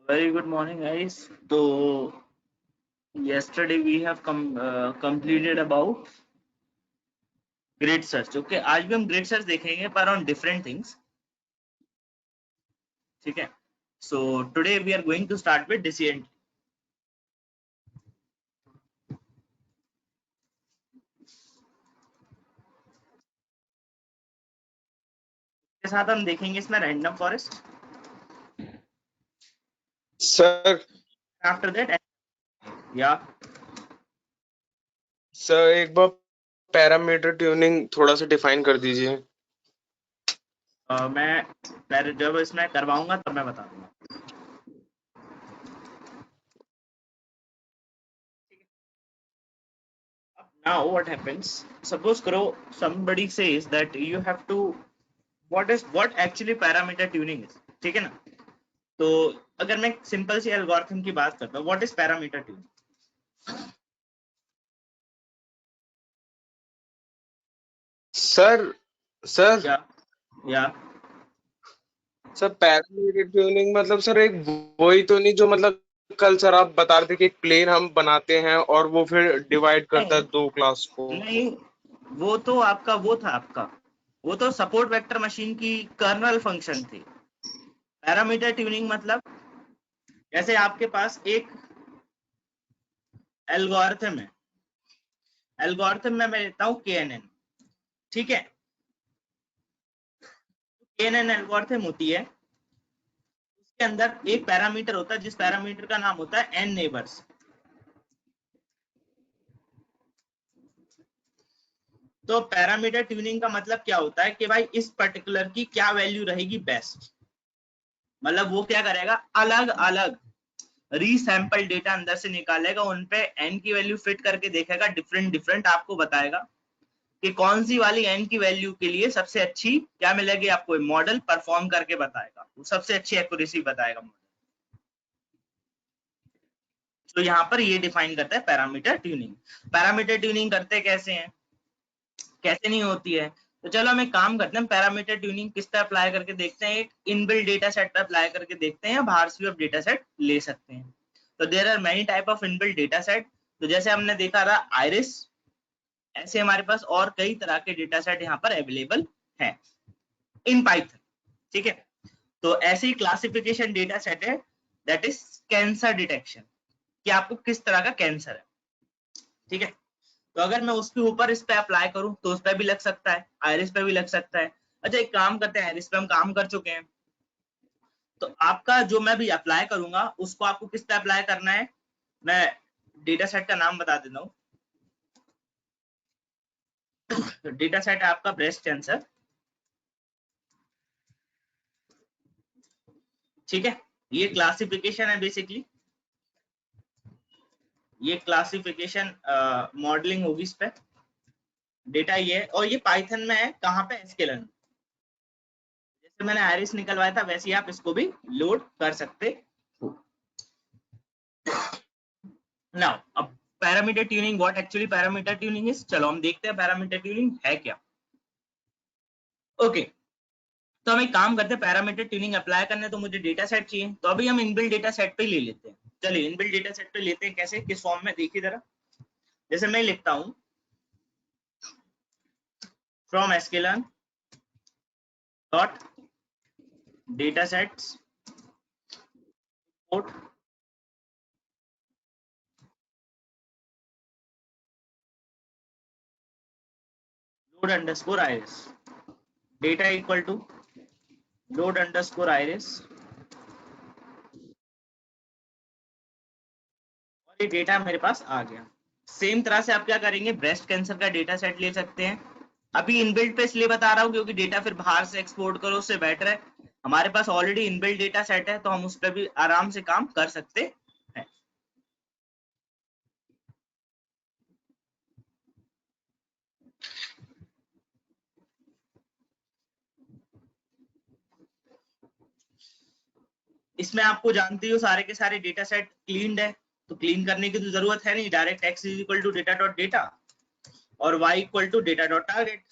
Very good morning, guys. So yesterday we have completed about grid search. Okay, आज भी हम grid search देखेंगे पर on different things. ठीक है. So today we are going to start with decision. के साथ हम देखेंगे इसमें random forest. Sir After that, yeah. Sir एक बार पैरामीटर ट्यूनिंग थोड़ा सा डिफाइन कर दीजिए। मैं जब इसमें करवाऊंगा तब मैं बता दूंगा. Now what happens? Suppose करो somebody says that you have to what actually parameter tuning is. ठीक है ना. तो अगर मैं सिंपल सी एल्गोरिथम की बात करता हूँ, what is parameter tuning? Sir sir या सर पैरामीटर ट्यूनिंग मतलब सर एक वही तो नहीं जो मतलब कल सर आप बता रहे थे कि एक प्लेन हम बनाते हैं और वो फिर डिवाइड करता है दो क्लास को। नहीं, वो तो आपका वो तो सपोर्ट वेक्टर मशीन की कर्नल फंक्शन थी. पैरामीटर ट्यूनिंग मतलब जैसे आपके पास एक एल्गोरिथम है. एल्गोरिथम में मैं लेता हूँ KNN. ठीक है. KNN एल्गोरिथम होती है, उसके अंदर एक पैरामीटर होता है जिस पैरामीटर का नाम होता है n नेबर्स. तो पैरामीटर ट्यूनिंग का मतलब क्या होता है कि भाई इस पर्टिकुलर की क्या वैल्यू रहेगी बेस्ट. मतलब वो क्या करेगा, अलग अलग रीसैंपल डेटा अंदर से निकालेगा, उन पे n की वैल्यू फिट करके देखेगा, डिफरेंट डिफरेंट आपको बताएगा कि कौन सी वाली n की वैल्यू के लिए सबसे अच्छी क्या मिलेगी आपको. मॉडल परफॉर्म करके बताएगा, वो सबसे अच्छी एक्यूरेसी बताएगा मॉडल. तो यहाँ पर ये डिफाइन करता है पैरामीटर ट्यूनिंग. पैरामीटर ट्यूनिंग करते कैसे हैं, कैसे नहीं होती है. तो चलो हम एक काम करते हैं, पैरामीटर ट्यूनिंग किस पे अप्लाई करके देखते हैं. एक इनबिल्ट डेटा सेट पे अप्लाई करके देखते हैं या बाहर से भी आप डेटा सेट ले सकते हैं. तो there are many type of inbuilt data set. तो जैसे हमने देखा था आयरिस, ऐसे हमारे पास और कई तरह के डेटा सेट यहाँ पर अवेलेबल है इन पाइथन. ठीक है. तो ऐसी क्लासिफिकेशन डेटा सेट है दैट इज कैंसर डिटेक्शन, कि आपको किस तरह का कैंसर है. ठीक है. तो अगर मैं उसके ऊपर इस पे अप्लाई करूं तो उस पे भी लग सकता है, आयरिस पे भी लग सकता है. अच्छा एक काम करते हैं, आयरिस पे हम काम कर चुके हैं, तो आपका जो मैं भी अप्लाई करूंगा उसको आपको किस पे अप्लाई करना है. मैं डेटा सेट का नाम बता देता हूँ. तो डेटा सेट है आपका ब्रेस्ट कैंसर. ठीक है. ये क्लासिफिकेशन है बेसिकली, ये क्लासिफिकेशन मॉडलिंग होगी इस पे. डेटा ये है और ये पाइथन में है. कहाँ पे, एसक्यूएल. जैसे मैंने आयरिस निकलवाया था वैसे ही आप इसको भी लोड कर सकते हो. नाउ अब parameter tuning, what actually parameter tuning is. चलो हम देखते हैं पैरामीटर ट्यूनिंग है क्या. ओके. तो हम एक काम करते हैं, पैरामीटर ट्यूनिंग अप्लाई करने तो मुझे डेटा सेट चाहिए, तो अभी हम इनबिल्ट डेटा सेट पे ले लेते हैं. चलिए इनबिल्ट डेटा सेट पे लेते हैं. कैसे, किस फॉर्म में, देखिए जरा. जैसे मैं लिखता हूँ from sklearn dot data sets port load underscore iris, data equal to load underscore iris, और ये डेटा मेरे पास आ गया. सेम तरह से आप क्या करेंगे, ब्रेस्ट कैंसर का डेटा सेट ले सकते हैं. अभी इनबिल्ट पे इसलिए बता रहा हूँ क्योंकि डेटा फिर बाहर से एक्सपोर्ट करो उससे बेटर है. हमारे पास ऑलरेडी इनबिल्ट डेटा सेट है तो हम उस पर भी आराम से काम कर सकते हैं. इसमें आपको जानते हो सारे के सारे डेटा सेट क्लीन्ड है, तो क्लीन करने की तो जरूरत है नहीं. Direct x is equal to data dot data और y equal to data dot target.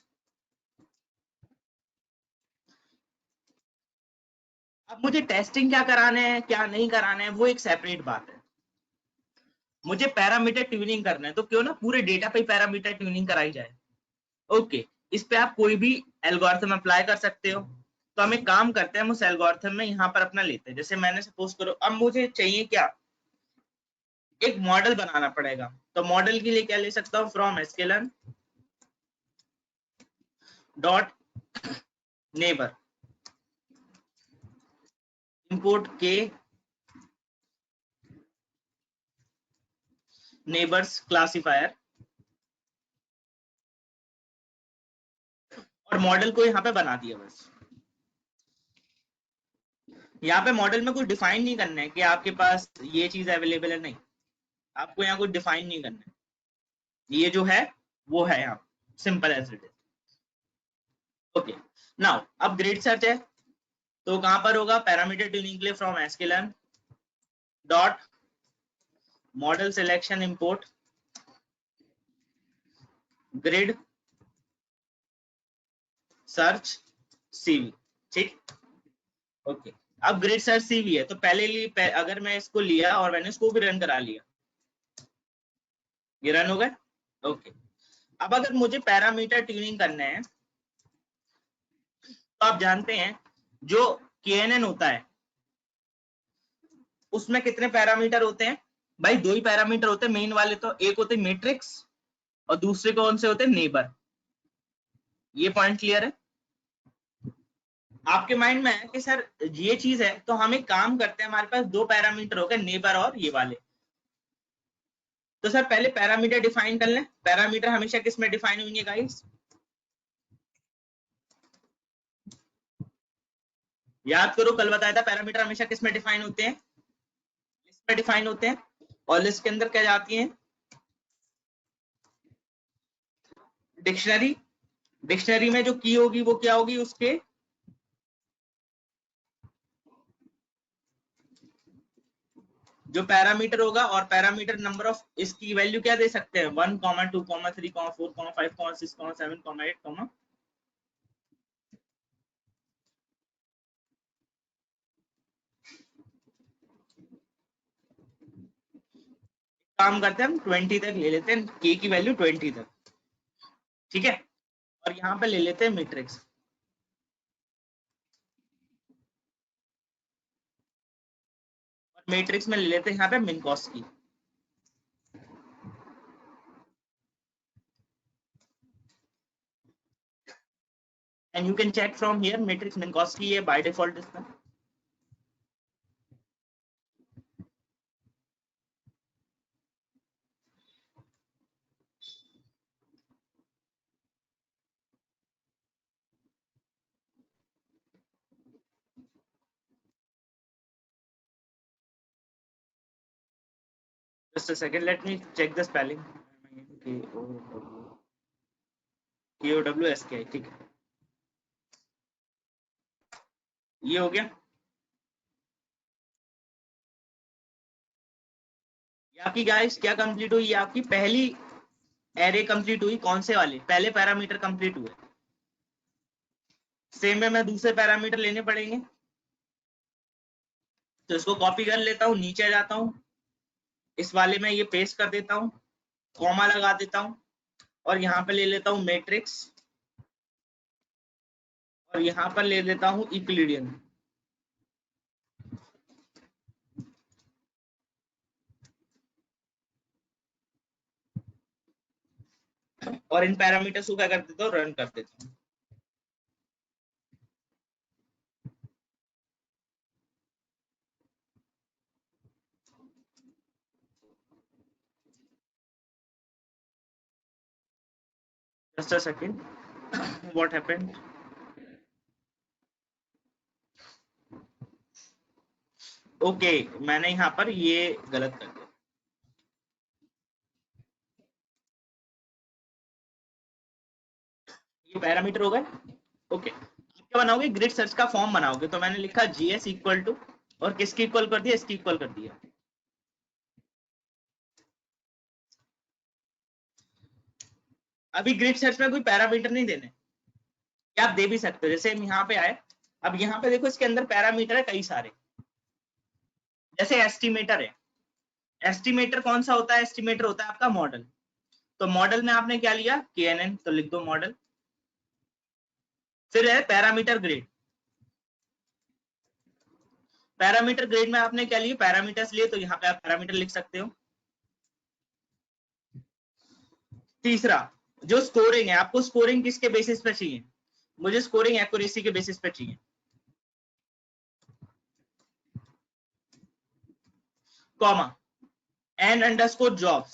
अब मुझे टेस्टिंग क्या कराने हैं क्या नहीं कराने हैं वो एक सेपरेट बात है। मुझे पैरामीटर ट्यूनिंग करना है तो क्यों ना पूरे डेटा पे पैरामीटर ट्यूनिंग कराई जाए। ओके, इस पे आप कोई भी एल्गोरिथम अप्लाई कर सकते हो। तो हम एक काम करते हैं, हम उस एल्गोरिथम में यहाँ पर अपना लेते हैं। जैसे मैंने सपोज करो अब मुझे चाहिए क्या, एक मॉडल बनाना पड़ेगा। तो मॉडल के लिए क्या ले सकता हूँ, from sklearn dot neighbour import के नेबर्स क्लासिफायर, और मॉडल को यहाँ पे बना दिया बस। यहाँ पे मॉडल में कुछ डिफाइन नहीं करना है कि आपके पास ये चीज अवेलेबल है, नहीं, आपको यहाँ कुछ डिफाइन नहीं करना है, ये जो है वो है यहाँ, simple as it is. Okay, now अब ग्रिड सर्च है तो कहां पर होगा, पैरामीटर ट्यूनिंग के लिए from sklearn dot model selection import grid search CV. ठीक, ओके। अब ग्रिड सर्च सीवी है तो अगर मैं इसको लिया और मैंने इसको भी रन करा लिया, ये रन हो गए। ओके, अब अगर मुझे पैरामीटर ट्यूनिंग करना है तो आप जानते हैं जो KNN होता है उसमें कितने पैरामीटर होते हैं भाई, दो ही पैरामीटर होते हैं मेन वाले। तो एक होते मैट्रिक्स और दूसरे कौन से होते हैं, नेबर। ये पॉइंट क्लियर है आपके माइंड में है कि सर ये चीज है। तो हम एक काम करते हैं, हमारे पास दो पैरामीटर हो गए, नेबर और ये वाले। तो सर पहले पैरामीटर डिफाइन कर लें। पैरामीटर हमेशा किस में डिफाइन होंगे गाइस, याद करो कल बताया था पैरामीटर हमेशा किस में डिफाइन होते हैं, लिस्ट में डिफाइन होते हैं। और लिस्ट के अंदर क्या जाती है, डिक्शनरी। डिक्शनरी में जो की होगी वो क्या होगी, उसके जो पैरामीटर होगा, और पैरामीटर नंबर ऑफ इसकी वैल्यू क्या दे सकते हैं, 1, 2, 3, 4, 5, 6, 7, 8। काम करते हैं हम 20 तक ले लेते हैं, के की वैल्यू 20 तक, ठीक है। और यहाँ पे ले लेते हैं मैट्रिक्स, और मैट्रिक्स में ले लेते हैं यहाँ पे Minkowski. And you can check from here matrix Minkowski है बाय डिफॉल्ट इसमें। Just a second, let me check the spelling. KOWSKI, ठीक है, ये हो गया। ये आपकी गाइस क्या कंप्लीट हुई, ये आपकी पहली एरे कंप्लीट हुई। कौन से वाले, पहले पैरामीटर कंप्लीट हुए। सेम में मैं दूसरे पैरामीटर लेने पड़ेंगे, तो इसको कॉपी कर लेता हूँ, नीचे जाता हूँ, इस वाले में ये पेस्ट कर देता हूँ, कॉमा लगा देता हूँ, और यहाँ पे ले लेता हूँ मैट्रिक्स, और यहाँ पर ले लेता हूँ यूक्लिडियन। और इन पैरामीटर्स को क्या कर देता हूँ, रन कर देता हूँ। Just a second, what happened? Okay, मैंने यहाँ पर ये गलत कर दिया। ये पैरामीटर हो गए। ओके, क्या बनाओगे, ग्रिड सर्च का फॉर्म बनाओगे। तो मैंने लिखा GS इक्वल टू, और किसकी इक्वल कर दिया, इसकी इक्वल कर दिया। अभी ग्रिड सर्च में कोई पैरामीटर नहीं देने, या आप दे भी सकते हो। जैसे हम यहाँ पे आए, अब यहाँ पे देखो इसके अंदर पैरामीटर है कई सारे, जैसे एस्टिमेटर है। एस्टिमेटर कौन सा होता है? एस्टिमेटर होता है आपका मॉडल। तो मॉडल में आपने क्या लिया? KNN, तो लिख दो मॉडल। फिर है पैरामीटर ग्रेड। पैरामीटर ग्रेड में आपने क्या लिया? पैरामीटर्स लिए, तो यहाँ पे आप पैरामीटर लिख सकते हो। तीसरा जो स्कोरिंग है, आपको स्कोरिंग किसके बेसिस पे चाहिए? मुझे स्कोरिंग एक्यूरेसी के बेसिस पे चाहिए। Comma n_jobs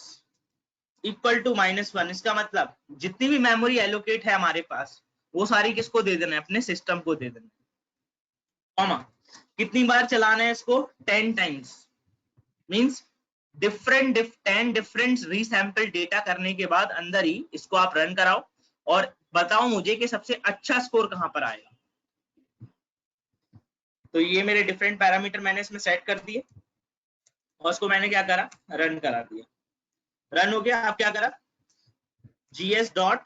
equal to -1। इसका मतलब जितनी भी मेमोरी एलोकेट है हमारे पास, वो सारी किसको दे देना है? अपने सिस्टम को दे देना है। कॉमा कितनी बार चलाना है इसको? 10 times. Means 10 different resample data करने के बाद अंदर ही इसको आप रन कराओ और बताओ मुझे कि सबसे अच्छा स्कोर कहां पर आएगा। तो ये मेरे डिफरेंट पैरामीटर मैंने इसमें सेट कर दिए और उसको मैंने क्या करा? रन करा दिया। रन हो गया। अब क्या करा? gs dot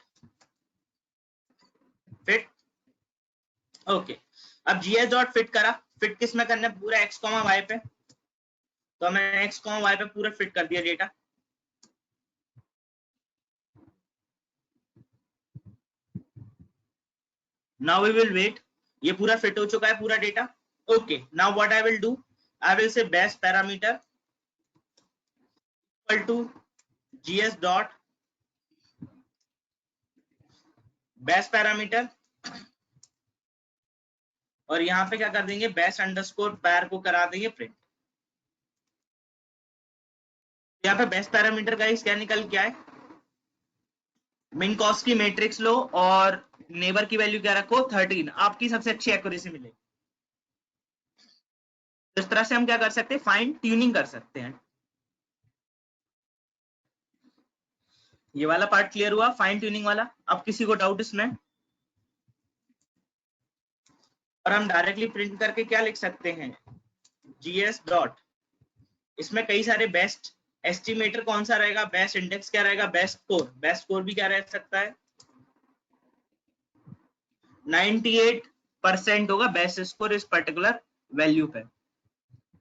fit. ओके, अब gs डॉट फिट करा। फिट किस में करना है? पूरा x, y पे। तो मैंने x, y पे पूरा फिट कर दिया data. Now we will wait. ये पूरा फिट हो चुका है पूरा data. Okay, now what I will do, I will say best parameter equal to gs dot best parameter, और यहाँ पे क्या कर देंगे? बेस्ट अंडरस्कोर पैर को करा देंगे प्रिंट। यहाँ पे बेस्ट पैरामीटर का क्या निकल क्या है? मिन कॉस्ट की मैट्रिक्स लो और नेबर की वैल्यू क्या रखो? 13। आपकी सबसे अच्छी एक्यूरेसी मिलेगी। तो इस तरह से हम क्या कर सकते हैं? फाइन ट्यूनिंग कर सकते हैं। ये वाला पार्ट क्लियर हुआ, फाइन ट्यूनिंग वाला। अब किसी को डाउट इसमें? और हम डायरेक्टली प्रिंट करके क्या लिख सकते हैं? gs डॉट, इसमें कई सारे बेस्ट एस्टिमेटर कौन सा रहेगा? बेस्ट इंडेक्स क्या रहेगा? Best score. बेस्ट स्कोर भी क्या रह सकता है? 98% होगा बेस्ट स्कोर इस पर्टिकुलर वैल्यू पे।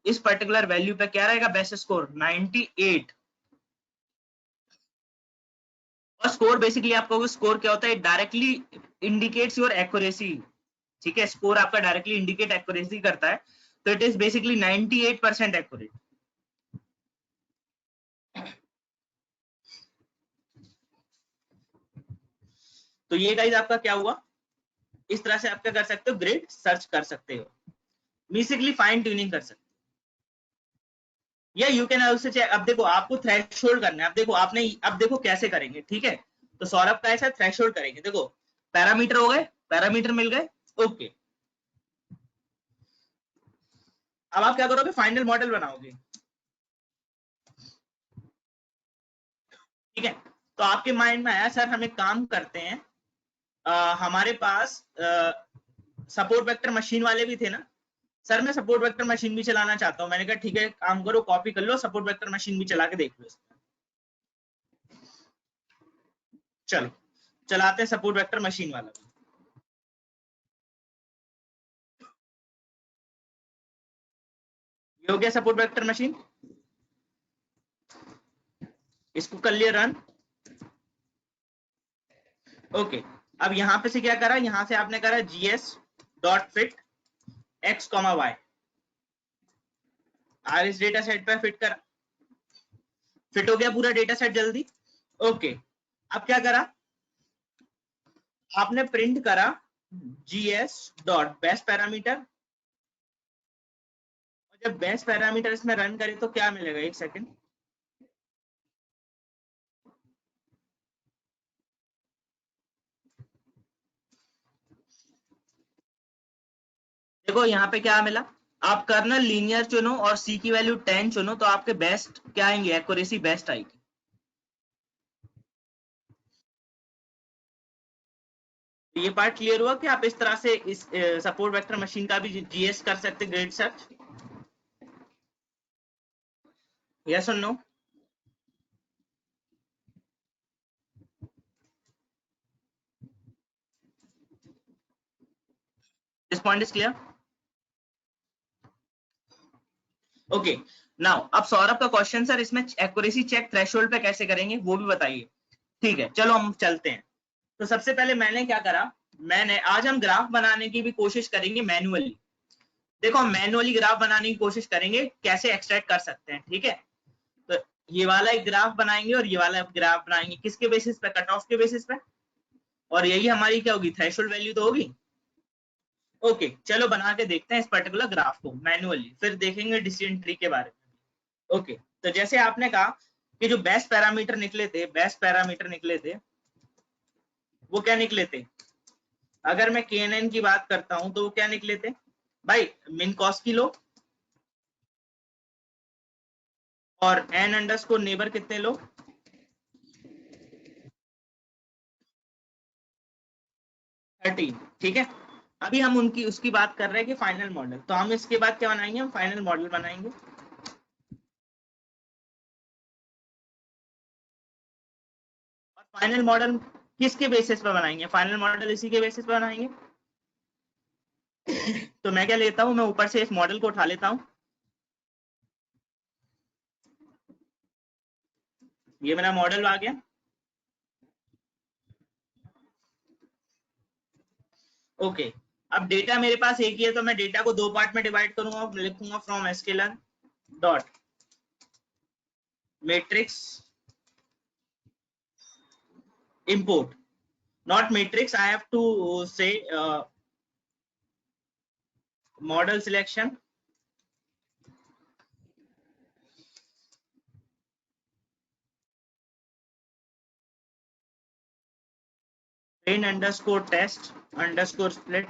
इस पर्टिकुलर वैल्यू पे क्या रहेगा बेस्ट स्कोर? 98। और स्कोर बेसिकली आपको स्कोर क्या होता है? Directly indicates your accuracy. ठीक है, स्कोर आपका डायरेक्टली इंडिकेट एक्यूरेसी करता है। तो इट इज बेसिकली 98% एक्यूरेट। तो ये गाइस आपका क्या हुआ? इस तरह से आप क्या कर सकते हो? ग्रिड सर्च कर सकते हो, बेसिकली फाइन ट्यूनिंग कर सकते हो। या यू कैन ऑल्सो चेक। अब देखो आपको थ्रेशोल्ड करना है। अब देखो आपने, अब देखो कैसे करेंगे। ठीक है, तो सौरभ का ऐसा थ्रेशोल्ड करेंगे। देखो पैरामीटर हो गए, पैरामीटर मिल गए। ओके, अब आप क्या करोगे? फाइनल मॉडल बनाओगे। ठीक है, तो आपके माइंड में आया सर हम एक काम करते हैं, हमारे पास सपोर्ट वेक्टर मशीन वाले भी थे ना सर, मैं सपोर्ट वेक्टर मशीन भी चलाना चाहता हूँ। मैंने कहा ठीक है, काम करो कॉपी कर लो, सपोर्ट वेक्टर मशीन भी चला के देख लो। चलो चलाते हैं सपोर्ट वेक्टर मशीन वाला भी। ये हो गया सपोर्ट वेक्टर मशीन, इसको कर लिया रन। ओके, अब यहाँ पे से क्या करा? यहाँ से आपने करा gs dot fit x, y। आर इस डेटा सेट पे फिट करा, फिट हो गया पूरा डेटा सेट जल्दी। ओके, अब क्या करा? आपने प्रिंट करा gs डॉट बेस्ट पैरामीटर। जब बेस्ट पैरामीटर इसमें रन करे तो क्या मिलेगा? एक सेकेंड, देखो यहाँ पे क्या मिला? आप कर्नल लीनियर चुनो और सी की वैल्यू 10 चुनो, तो आपके बेस्ट क्या आएंगे? एक्यूरेसी बेस्ट आएगी। तो ये पार्ट क्लियर हुआ कि आप इस तरह से इस सपोर्ट वेक्टर मशीन का भी जीएस कर सकते, ग्रेड सर्च। यस और no? Point is clear? Okay, now अब सौरभ का क्वेश्चन, सर इसमें एक्यूरेसी चेक थ्रेशोल्ड पे कैसे करेंगे वो भी बताइए। ठीक है, चलो हम चलते हैं। तो सबसे पहले मैंने क्या करा, आज हम ग्राफ बनाने की भी कोशिश करेंगे मैन्युअली। देखो हम मैन्युअली ग्राफ बनाने की कोशिश करेंगे, कैसे एक्सट्रैक्ट कर सकते हैं। ठीक है, तो ये वाला एक ग्राफ बनाएंगे और ये वाला ग्राफ बनाएंगे, किसके बेसिस पे? कट ऑफ के बेसिस पे। और यही हमारी क्या होगी? थ्रेशोल्ड वैल्यू तो होगी। ओके, चलो बना के देखते हैं इस पर्टिकुलर ग्राफ को मैन्युअली, फिर देखेंगे डिसीजन ट्री के बारे में। ओके, तो जैसे आपने कहा कि जो बेस्ट पैरामीटर निकले थे वो क्या निकले थे? अगर मैं KNN की बात करता हूं तो वो क्या निकले थे भाई? मिनकॉस्की लो और n अंडरस्कोर नेबर कितने लो? 13। ठीक है, अभी हम उसकी बात कर रहे हैं कि फाइनल मॉडल। तो हम इसके बाद क्या बनाएंगे? हम फाइनल मॉडल बनाएंगे। और फाइनल मॉडल किसके बेसिस पर बनाएंगे? फाइनल मॉडल इसी के बेसिस पर बनाएंगे। तो मैं क्या लेता हूं, मैं ऊपर से इस मॉडल को उठा लेता हूं। ये मेरा मॉडल आ गया। ओके, अब डेटा मेरे पास एक ही है, तो मैं डेटा को दो पार्ट में डिवाइड करूंगा और लिखूंगा from scaler dot matrix import, not matrix. I have to say model selection train underscore test underscore split.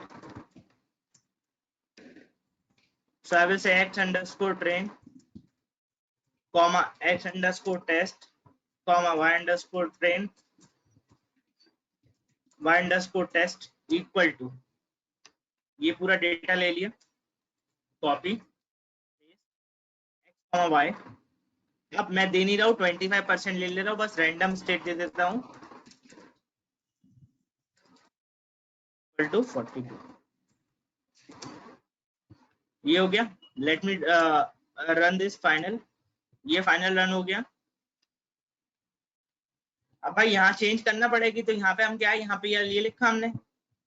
So I will say x underscore train comma x underscore test comma y underscore train y underscore test equal to, ये पूरा data ले लिया, copy x comma y। अब मैं दे नहीं रहा हूँ 25% ले ले रहा हूँ, बस रैंडम स्टेट दे देता हूँ इक्वल टू 42। ये हो गया। Let me run this final. ये फाइनल रन हो गया। अब भाई यहाँ चेंज करना पड़ेगी, तो यहाँ पे हम क्या है, यहाँ पे ये लिखा हमने,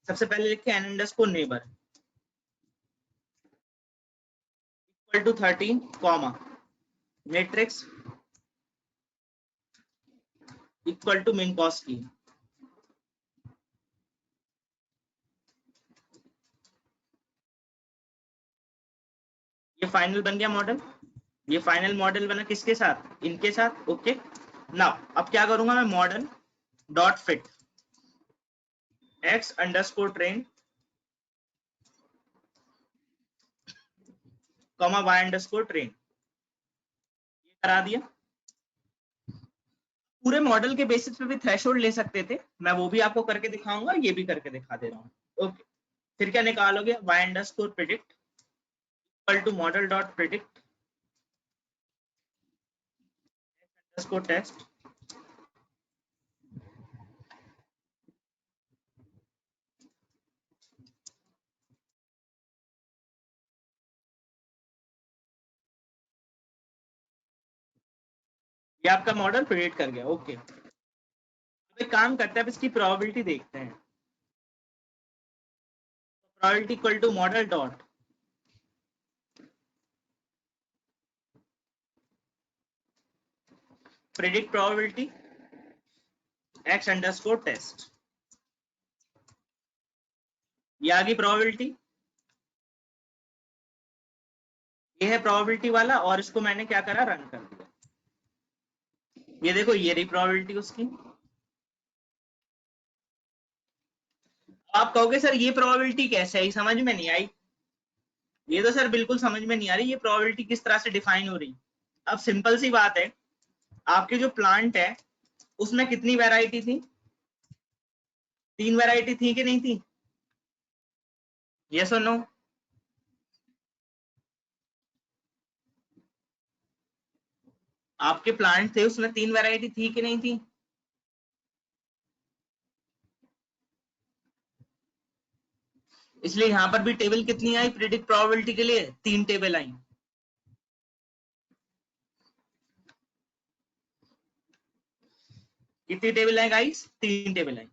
सबसे पहले लिखे n underscore neighbour equal to 13 comma matrix equal to Minkowski. ये फाइनल बन गया मॉडल। ये फाइनल मॉडल बना किसके साथ? इनके साथ। ओके, नाउ अब क्या करूंगा मैं? Model dot fit x underscore train comma y underscore train, ये करा दिया। पूरे मॉडल के बेसिस पे भी थ्रेशोल्ड ले सकते थे, मैं वो भी आपको करके दिखाऊंगा, ये भी करके दिखा दे रहा हूँ। ओके, फिर क्या निकालोगे? y underscore predict equal to model dot predict underscore test. ये आपका मॉडल प्रिडिक्ट कर गया। ओके, अब एक काम करते हैं, अब इसकी प्रोबेबिलिटी देखते हैं। Probability equal to model dot predict probability x underscore test. ये आ गई प्रोबेबिलिटी, ये है प्रोबेबिलिटी वाला, और इसको मैंने क्या करा? रन कर दिया। ये देखो, ये रही प्रोबेबिलिटी उसकी। आप कहोगे सर ये प्रोबेबिलिटी कैसे आई? समझ में नहीं आई। ये तो सर बिल्कुल समझ में नहीं आ रही, ये प्रोबेबिलिटी किस तरह से डिफाइन हो रही। अब सिंपल सी बात है, आपके जो प्लांट है उसमें कितनी वैरायटी थी? 3 वैरायटी थी कि नहीं थी? यस और नो? आपके प्लांट थे उसमें 3 वैरायटी थी कि नहीं थी? इसलिए यहाँ पर भी टेबल कितनी आई प्रिडिक्ट प्रोबेबिलिटी के लिए? 3 टेबल आई। कितनी table I guys? 3 table I.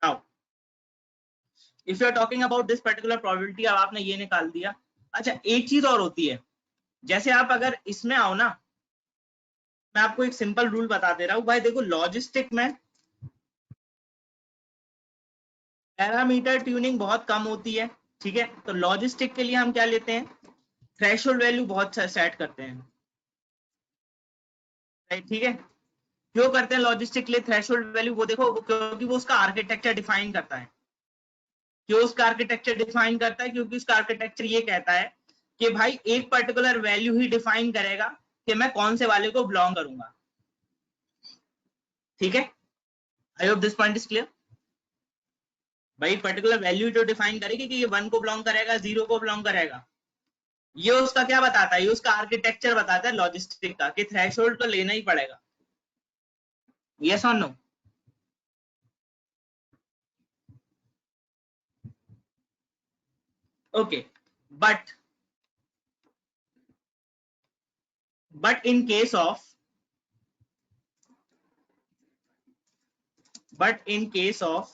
Now, if you are talking about this particular probability, अब आपने ये निकाल दिया। अच्छा, एक चीज और होती है, जैसे आप अगर इसमें आओ ना, मैं आपको एक सिंपल रूल बता दे रहा हूं भाई। देखो लॉजिस्टिक में पैरामीटर ट्यूनिंग बहुत कम होती है, ठीक है। तो लॉजिस्टिक के लिए हम क्या लेते हैं? थ्रेशोल्ड वैल्यू बहुत सेट करते हैं, ठीक है। क्यों करते हैं लॉजिस्टिक के लिए थ्रेशोल्ड वैल्यू? वो देखो, क्योंकि वो उसका आर्किटेक्चर डिफाइन करता है। क्यों उसका आर्किटेक्चर डिफाइन करता है? क्योंकि उसका आर्किटेक्चर ये कहता है कि भाई एक पर्टिकुलर वैल्यू ही डिफाइन करेगा कि मैं कौन से वाले को बिलोंग करूंगा, ठीक है। I hope this point is clear. भाई पर्टिकुलर वैल्यू जो डिफाइन करेगी कि ये 1 को बिलोंग करेगा, 0 को बिलोंग करेगा, ये उसका क्या बताता है? ये उसका आर्किटेक्चर बताता है लॉजिस्टिक का, कि थ्रेशोल्ड तो लेना ही पड़ेगा। यस और no? Okay, but in case of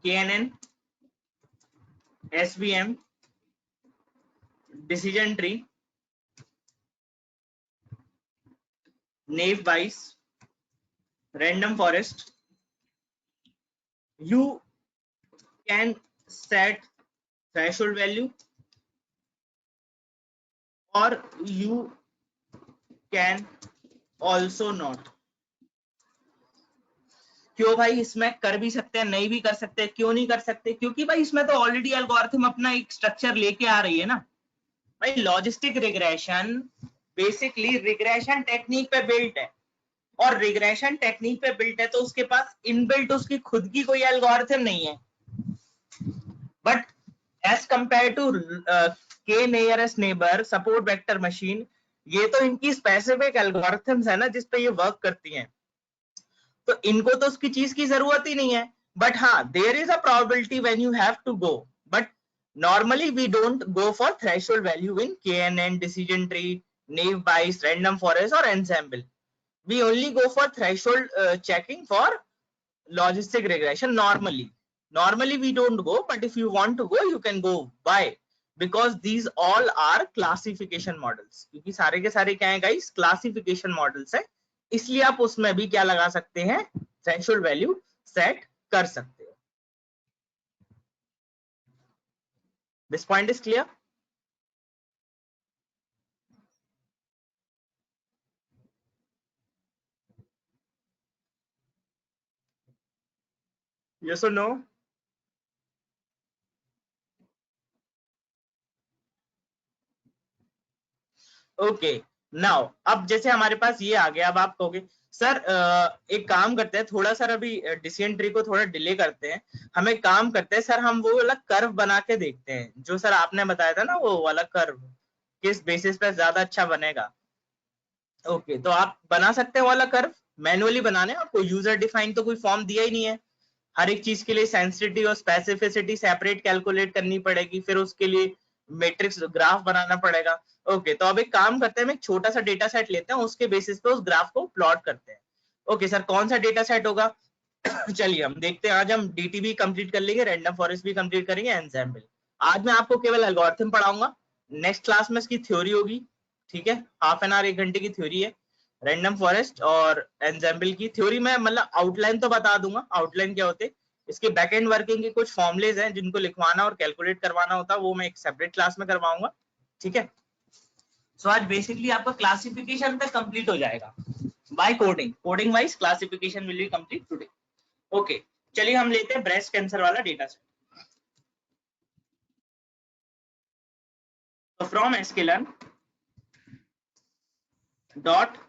KNN, SVM, decision tree, naive Bayes, random forest, you can set threshold value or you can also not। क्यों भाई? इसमें कर भी सकते हैं, नहीं भी कर सकते। क्यों नहीं कर सकते? क्योंकि भाई इसमें तो ऑलरेडी एल्गोरिथम अपना एक स्ट्रक्चर लेके आ रही है ना भाई। Logistic regression basically regression technique पे बिल्ट है, और रिग्रेशन टेक्निक पे बिल्ट है तो उसके पास इनबिल्ट उसकी खुद की कोई एल्गोरिथम नहीं है। बट एज कंपेयर टू के nearest neighbour, support vector machine, ये तो इनकी स्पेसिफिक एल्गोरिथम्स है ना जिसपे ये वर्क करती हैं, तो इनको तो उसकी चीज की जरूरत ही नहीं है। बट हाँ, there is a probability when you have to go, but normally we don't go for threshold value in KNN, decision tree, naive Bayes, random forest or ensemble. We only go for threshold checking for logistic regression normally. Normally we don't go, but if you want to go you can go. Why? Because these all are classification models, क्योंकि सारे के सारे क्या है guys? Classification models है, इसलिए आप उसमें भी क्या लगा सकते हैं? थ्रेशोल्ड वैल्यू सेट कर सकते हो। This point is clear? yes or no? Okay, now अब जैसे हमारे पास ये आ गया, अब आप कहोगे सर एक काम करते हैं थोड़ा, सर अभी डिसीजन ट्री को थोड़ा डिले करते हैं, हम एक काम करते हैं सर, हम वो वाला कर्व बना के देखते हैं जो सर आपने बताया था ना, वो वाला कर्व किस बेसिस पे ज्यादा अच्छा बनेगा। ओके, तो आप बना सकते हैं वाला कर्व, मैनुअली बनाने आपको, यूजर डिफाइन तो कोई फॉर्म दिया ही नहीं है। हर एक चीज के लिए सेंसिटिविटी और स्पेसिफिसिटी सेपरेट कैलकुलेट करनी पड़ेगी, फिर उसके लिए मैट्रिक्स ग्राफ बनाना पड़ेगा। ओके, तो अब एक काम करते हैं, हम एक छोटा सा डेटा सेट लेते हैं, उसके बेसिस पे उस ग्राफ को प्लॉट करते हैं। ओके सर, कौन सा डेटा सेट होगा? चलिए हम देखते हैं, आज हम डीटीबी कंप्लीट कर लेंगे, रैंडम फॉरेस्ट भी कंप्लीट करेंगे, एनसेम्बल। आज मैं आपको केवल एल्गोरिथम पढ़ाऊंगा, नेक्स्ट क्लास में इसकी थ्योरी होगी, ठीक है। हाफ एन आवर, 1 घंटे की थ्योरी है रैंडम फॉरेस्ट और एनसेम्बल की। थ्योरी में मतलब आउटलाइन तो बता दूंगा, आउटलाइन क्या होते, इसके बैकएंड वर्किंग के कुछ फॉर्मुलेज हैं जिनको लिखवाना और कैलकुलेट करवाना होता है, वो मैं एक सेपरेट क्लास में करवाऊंगा, ठीक है। सो आज बेसिकली आपका क्लासिफिकेशन तक कंप्लीट हो जाएगा by coding wise classification will be complete today. Okay, चलिए हम लेते हैं ब्रेस्ट कैंसर वाला डेटा सेट। तो from sklearn dot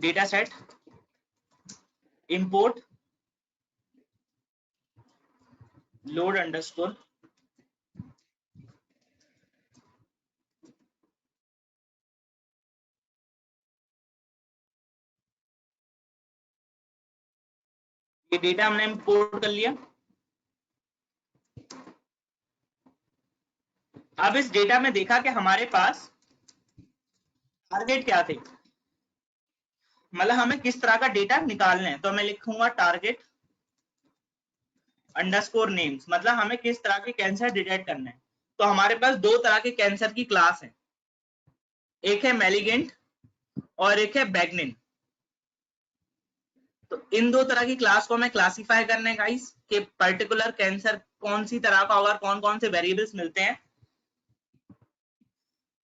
data set import load underscore ये डेटा हमने इंपोर्ट कर लिया। अब इस डेटा में देखा कि हमारे पास टारगेट क्या थे, मतलब हमें किस तरह का डेटा निकालना है। तो मैं लिखूंगा टारगेट अंडरस्कोर नेम्स, मतलब हमें किस तरह के कैंसर डिटेक्ट करना है। तो हमारे पास दो तरह के कैंसर की क्लास है, एक है मैलिगेंट और एक है बैगनिन। तो इन दो तरह की क्लास को हमें क्लासिफाई करना है गाइस कि पर्टिकुलर कैंसर कौन सी तरह का होगा, कौन कौन से वेरिएबल्स मिलते हैं।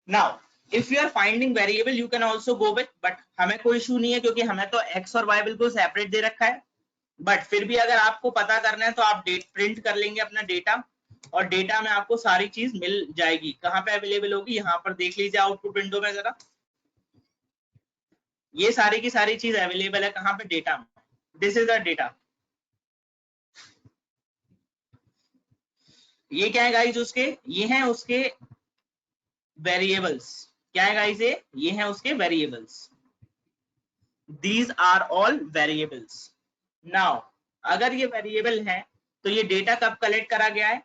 Now if you are finding variable you can also go with, but हमें कोई इशू नहीं है क्योंकि हमें तो एक्स और वाई बिल्कुल सेपरेट दे रखा है। बट फिर भी अगर आपको पता करना है तो आप प्रिंट कर लेंगे अपना डेटा, और डेटा में आपको सारी चीज मिल जाएगी। कहाँ पे अवेलेबल होगी, यहाँ पर देख लीजिए आउटपुट विंडो में जरा, ये सारी की सारी चीज अवेलेबल है कहाँ पे, डेटा में। This is the data. ये क्या है गाइस, उसके ये हैं उसके वेरिएबल्स। क्या है गाइस, ये हैं उसके variables. These are all variables. Now अगर ये वेरिएबल है तो ये डेटा कब कलेक्ट करा गया है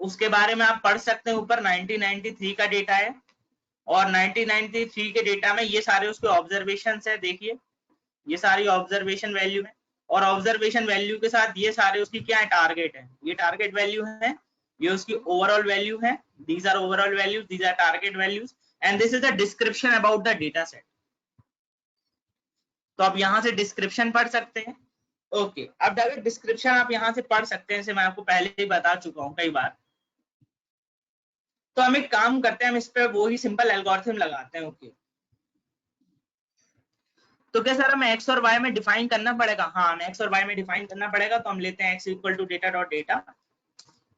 उसके बारे में आप पढ़ सकते हैं। ऊपर 1993 का डेटा है, और 1993 के डेटा में ये सारे उसके ऑब्जर्वेशन है। देखिए ये सारी ऑब्जर्वेशन वैल्यू है, और ऑब्जर्वेशन वैल्यू के साथ ये सारे उसकी क्या है, टारगेट है। ये टारगेट वैल्यू है, ये उसकी ओवरऑल वैल्यू है। These are overall values, these are target values, and this is the description about the data set. तो आप यहाँ से डिस्क्रिप्शन पढ़ सकते हैं। ओके, अब डायरेक्ट डिस्क्रिप्शन आप यहाँ से पढ़ सकते हैं, मैं आपको पहले ही बता चुका हूँ कई बार। तो हम एक काम करते हैं, हम इस पे वो ही सिंपल एल्गोरिथम लगाते हैं। ओके, तो क्या सर हमें एक्स और वाई में डिफाइन करना पड़ेगा? हाँ, हमें एक्स और वाई में डिफाइन करना पड़ेगा। तो हम लेते हैं X equal to data dot data,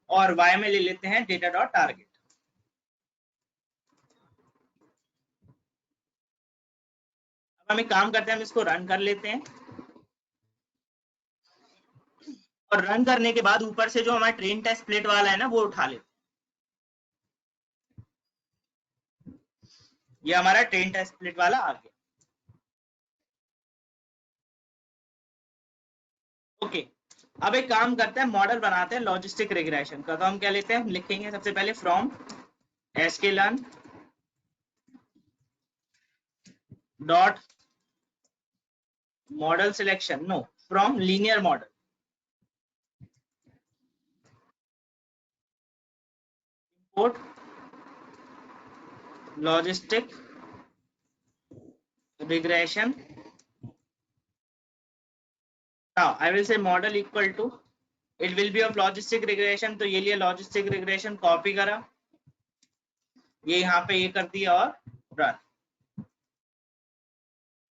और वाई में ले लेते हैं डेटा डॉट टारगेट। अब हम एक काम करते हैं, हम इसको रन कर लेते हैं, और रन करने के बाद ऊपर से जो हमारा ट्रेन टेस्ट स्प्लिट वाला है ना, वो उठा लेते हैं। ये हमारा ट्रेन टेस्ट स्प्लिट वाला आ गया। ओके, अब एक काम करते हैं, मॉडल बनाते हैं लॉजिस्टिक रिग्रेशन का। तो हम क्या लेते हैं, हम लिखेंगे सबसे पहले from sklearn dot model selection, no, from linear model import logistic regression. Now I will say model equal to, it will be of logistic regression। तो ये लिए logistic regression कॉपी करा, ये यहाँ पे ये कर दिया और रन।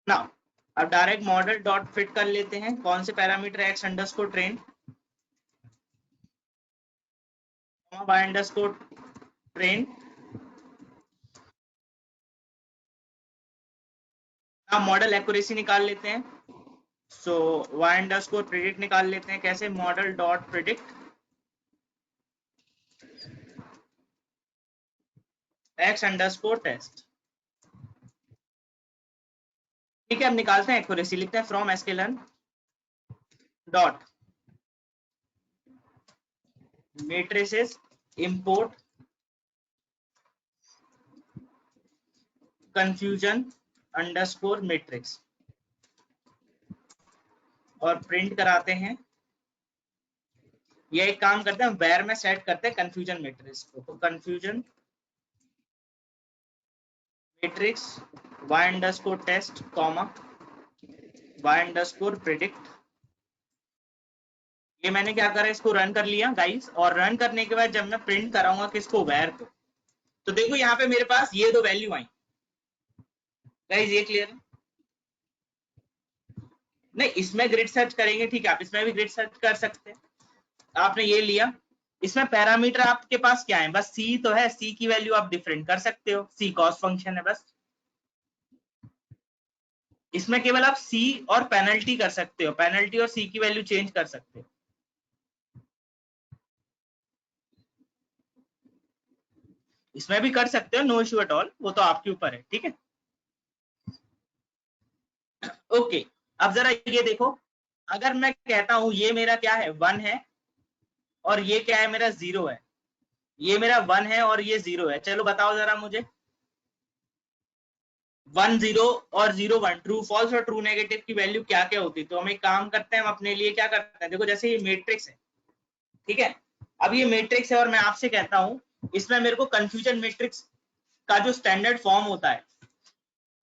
नाउ अब डायरेक्ट मॉडल डॉट फिट कर लेते हैं, कौन से parameter, X underscore train, Y underscore train. अब मॉडल एक्यूरेसी निकाल लेते हैं, सो वाई अंडरस्कोर प्रिडिक्ट निकाल लेते हैं। कैसे, model dot predict X underscore test. ठीक है, अब निकालते हैं एक्यूरेसी, लिखते हैं from sklearn dot matrices import confusion underscore matrix, और प्रिंट कराते हैं। ये एक काम करते हैं, वेर में सेट करते हैं कंफ्यूजन मैट्रिक्स को। तो confusion matrix y underscore test comma y underscore predict. ये मैंने क्या करा, इसको रन कर लिया गाइस, और रन करने के बाद जब मैं प्रिंट कराऊंगा किसको, वेर को, तो देखो यहाँ पे मेरे पास ये दो वैल्यू आई गाइस। ये क्लियर है? नहीं, इसमें ग्रिड सर्च करेंगे, ठीक है, आप इसमें भी ग्रिड सर्च कर सकते हैं। आपने ये लिया, इसमें पैरामीटर आपके पास क्या है, बस सी तो है, सी की वैल्यू आप डिफरेंट कर सकते हो, सी कॉस्ट फंक्शन है बस। इसमें केवल आप सी और पेनल्टी कर सकते हो, पेनल्टी और सी की वैल्यू चेंज कर सकते हो। इसमें भी कर सकते हो, नो इश्यू एट ऑल, वो तो आपके ऊपर है, ठीक है। ओके, अब जरा ये देखो, अगर मैं कहता हूं ये मेरा क्या है 1 है और ये क्या है मेरा 0 है, ये मेरा 1 है और ये 0 है, चलो बताओ जरा मुझे 1 0 और 0 1 ट्रू फॉल्स और ट्रू नेगेटिव की वैल्यू क्या क्या होती है। तो हम एक काम करते हैं, हम अपने लिए क्या करते हैं, देखो जैसे ये मैट्रिक्स है, ठीक है, अब ये मैट्रिक्स है और मैं आपसे कहता हूं इसमें मेरे को कंफ्यूजन मैट्रिक्स का जो स्टैंडर्ड फॉर्म होता है,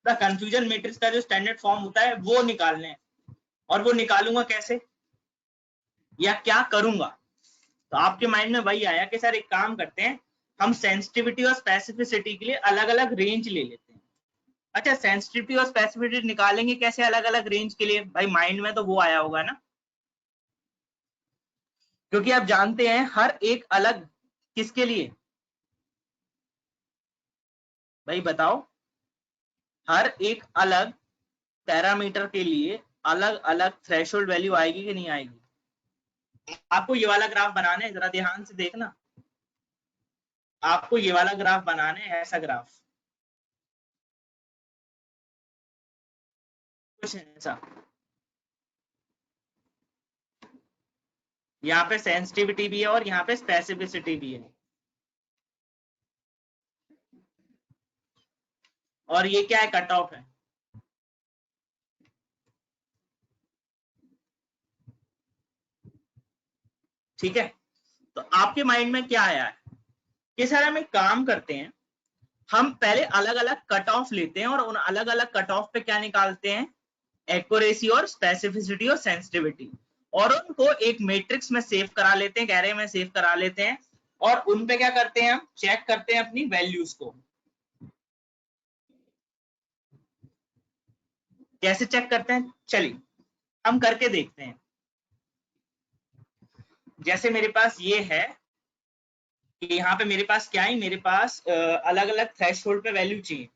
कंफ्यूजन मैट्रिक्स का जो स्टैंडर्ड फॉर्म होता है वो निकालने हैं, और वो निकालूंगा कैसे या क्या करूंगा। तो आपके माइंड में वही आया कि सर एक काम करते हैं, हम सेंसिटिविटी और स्पेसिफिसिटी के लिए अलग अलग रेंज ले लेते हैं। अच्छा, सेंसिटिविटी और स्पेसिफिसिटी निकालेंगे कैसे अलग अलग रेंज के लिए, भाई माइंड में तो वो आया होगा ना, क्योंकि आप जानते हैं हर एक अलग किसके लिए, भाई बताओ, हर एक अलग पैरामीटर के लिए अलग अलग थ्रेशोल्ड वैल्यू आएगी कि नहीं आएगी। आपको ये वाला ग्राफ बनाना है, जरा ध्यान से देखना, आपको ये वाला ग्राफ बनाना है, ऐसा ग्राफ कुछ ऐसा, यहाँ पे सेंसिटिविटी भी है और यहाँ पे स्पेसिफिसिटी भी है, और ये क्या है, कट ऑफ है, ठीक है। तो आपके माइंड में क्या आया है कि सर हम एक काम करते हैं, हम पहले अलग अलग कट ऑफ लेते हैं और उन अलग अलग कट ऑफ पे क्या निकालते हैं, एक्यूरेसी और स्पेसिफिसिटी और सेंसिटिविटी, और उनको एक मैट्रिक्स में सेव करा लेते हैं, एरे में सेव करा लेते हैं, और उन पे क्या करते हैं, हम चेक करते हैं अपनी वैल्यूज को। कैसे चेक करते हैं, चलिए हम करके देखते हैं। जैसे मेरे पास ये है कि यहाँ पे मेरे पास क्या है, मेरे पास अलग अलग थ्रेशोल्ड पे वैल्यू चाहिए,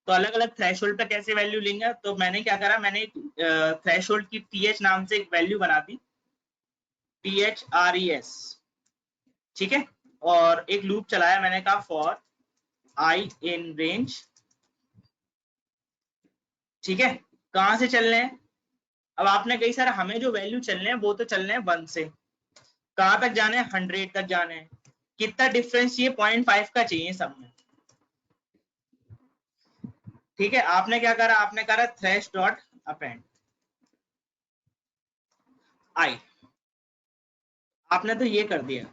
तो अलग अलग थ्रेशोल्ड पे कैसे वैल्यू लेंगे, तो मैंने क्या करा, मैंने एक थ्रेशोल्ड की TH नाम से एक वैल्यू बना दी, THRES, ठीक है, और एक लूप चलाया, मैंने कहा फॉर आई इन रेंज, ठीक है, कहां से चलने हैं, अब आपने कही सर हमें जो वैल्यू चलने हैं वो तो चलने हैं 1 से, कहां तक जाने हैं, 100 तक जाने हैं, कितना डिफरेंस चाहिए, 0.5 का चाहिए सब में, ठीक है। आपने क्या करा, आपने करा थ्रेश डॉट अपेंड आई, आपने तो ये कर दिया,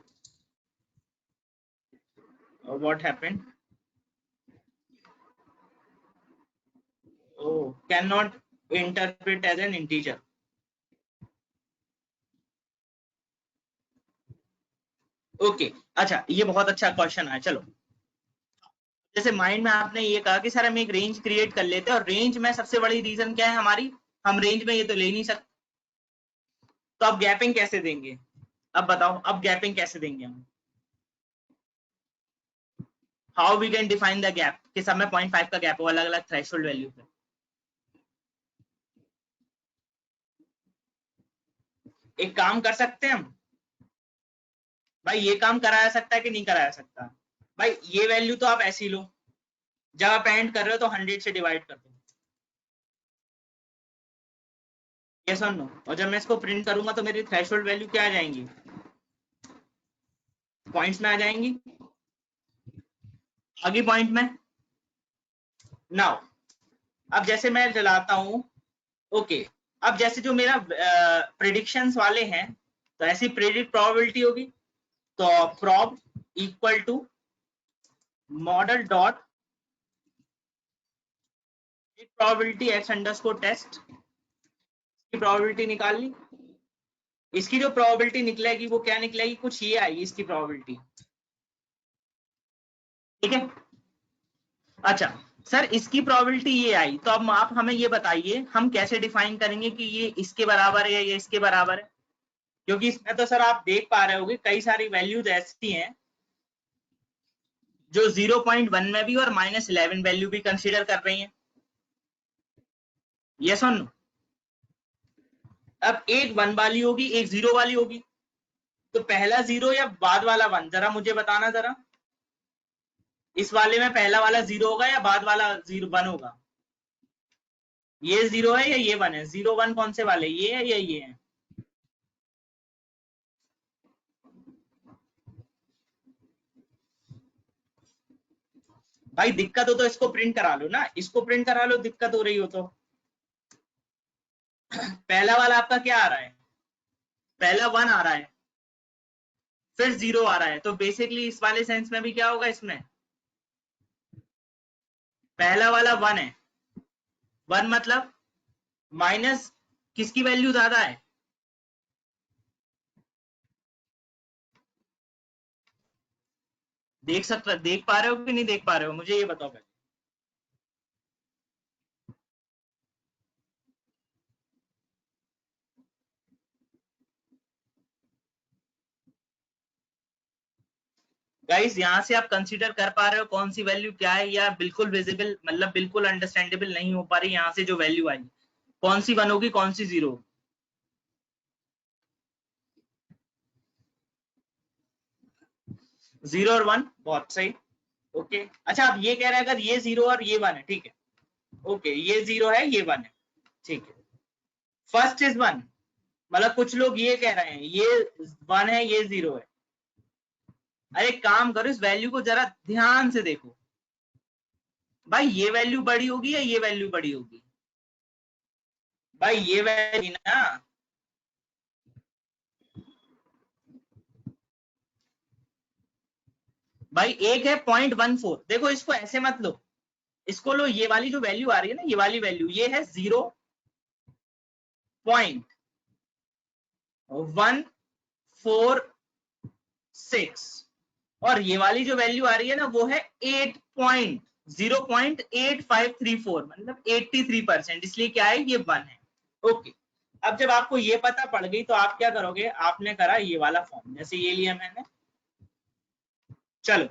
what happened, oh can not interpret as an integer, okay. अच्छा, ये बहुत अच्छा क्वेश्चन है, चलो जैसे माइंड में आपने ये कहा कि सर हम एक रेंज क्रिएट कर लेते हैं, और रेंज में सबसे बड़ी रीजन क्या है हमारी, हम रेंज में ये तो ले नहीं सकते, तो अब गैपिंग कैसे देंगे, अब बताओ अब गैपिंग कैसे देंगे हम, how we can define the gap कि सब में 0.5 का गैप हो अलग अलग थ्रेशोल्ड वैल्यू पे, एक काम कर सकते हैं हम, भाई ये काम कराया सकता है कि नहीं कराया सकता, भाई ये वैल्यू तो आप ऐसी लो, जब आप एंड कर रहे हो तो 100 से डिवाइड कर दो, यस और नो, और जब मैं इसको प्रिंट करूंगा तो मेरी थ्रेशोल्ड वैल्यू क्या आ जाएंगी, पॉइंट्स में आ जाएंगी, आगे पॉइंट में। नाउ अब जैसे मैं जलाता हूं, ओके, अब जैसे जो मेरा प्रिडिक्शंस वाले हैं, तो ऐसी प्रेडिक्ट प्रोबेबिलिटी होगी, तो prob equal to model dot probability X underscore test की प्रोबेबिलिटी निकाल ली, इसकी जो प्रोबेबिलिटी निकलेगी वो क्या निकलेगी, कुछ ये आएगी इसकी प्रोबेबिलिटी, ठीक है। अच्छा सर इसकी प्रोबेबिलिटी ये आई, तो अब आप हमें ये बताइए हम कैसे डिफाइन करेंगे कि ये इसके बराबर है या ये इसके बराबर है, क्योंकि इसमें तो सर आप देख पा रहे होंगे कई सारी वैल्यूज ऐसी हैं जो 0.1 में भी और -11 वैल्यू भी कंसीडर कर रही हैं, यस और नो। अब एक 1 वाली होगी एक 0 वाली होगी, तो पहला 0 या बाद वाला 1, जरा मुझे बताना जरा, इस वाले में पहला वाला 0 होगा या बाद वाला 1 होगा? ये 0 है या ये 1 है? 0 1 कौन से वाले, ये है या ये है? भाई दिक्कत हो तो इसको प्रिंट करा लो ना, इसको प्रिंट करा लो, दिक्कत हो रही हो तो। पहला वाला आपका क्या आ रहा है? पहला 1 आ रहा है, फिर 0 आ रहा है, तो बेसिकली इस वाले सेंस में भी क्या होगा, इसमें पहला वाला 1 है, 1 मतलब माइनस किसकी वैल्यू ज्यादा है? देख पा रहे हो कि नहीं देख पा रहे हो, मुझे ये बताओ पहले। गाइस यहां से आप कंसीडर कर पा रहे हो कौन सी वैल्यू क्या है, या बिल्कुल विजिबल मतलब बिल्कुल अंडरस्टैंडेबल नहीं हो पा रही यहां से जो वैल्यू आई, कौन सी 1 होगी कौन सी 0? 0 और 1, बहुत सही। ओके अच्छा, आप ये कह रहे हैं अगर ये 0 और ये 1 है, ठीक है, ओके ये 0 है ये 1 है, ठीक है, फर्स्ट इज 1, मतलब कुछ लोग ये कह रहे हैं ये 1 है ये 0 है। अरे काम करो, इस वैल्यू को जरा ध्यान से देखो भाई, ये वैल्यू बड़ी होगी या ये वैल्यू बड़ी होगी? भाई ये वैल्यू ना, भाई एक है 0.14, देखो इसको ऐसे मत लो, इसको लो, ये वाली जो वैल्यू आ रही है ना, ये वाली वैल्यू ये है 0.146, और ये वाली जो वैल्यू आ रही है ना वो है 0.8534, मतलब 83%, इसलिए क्या है ये 1 है। ओके अब जब आपको ये पता पड़ गई तो आप क्या करोगे, आपने करा ये वाला फॉर्म, जैसे ये लिया मैंने, चलो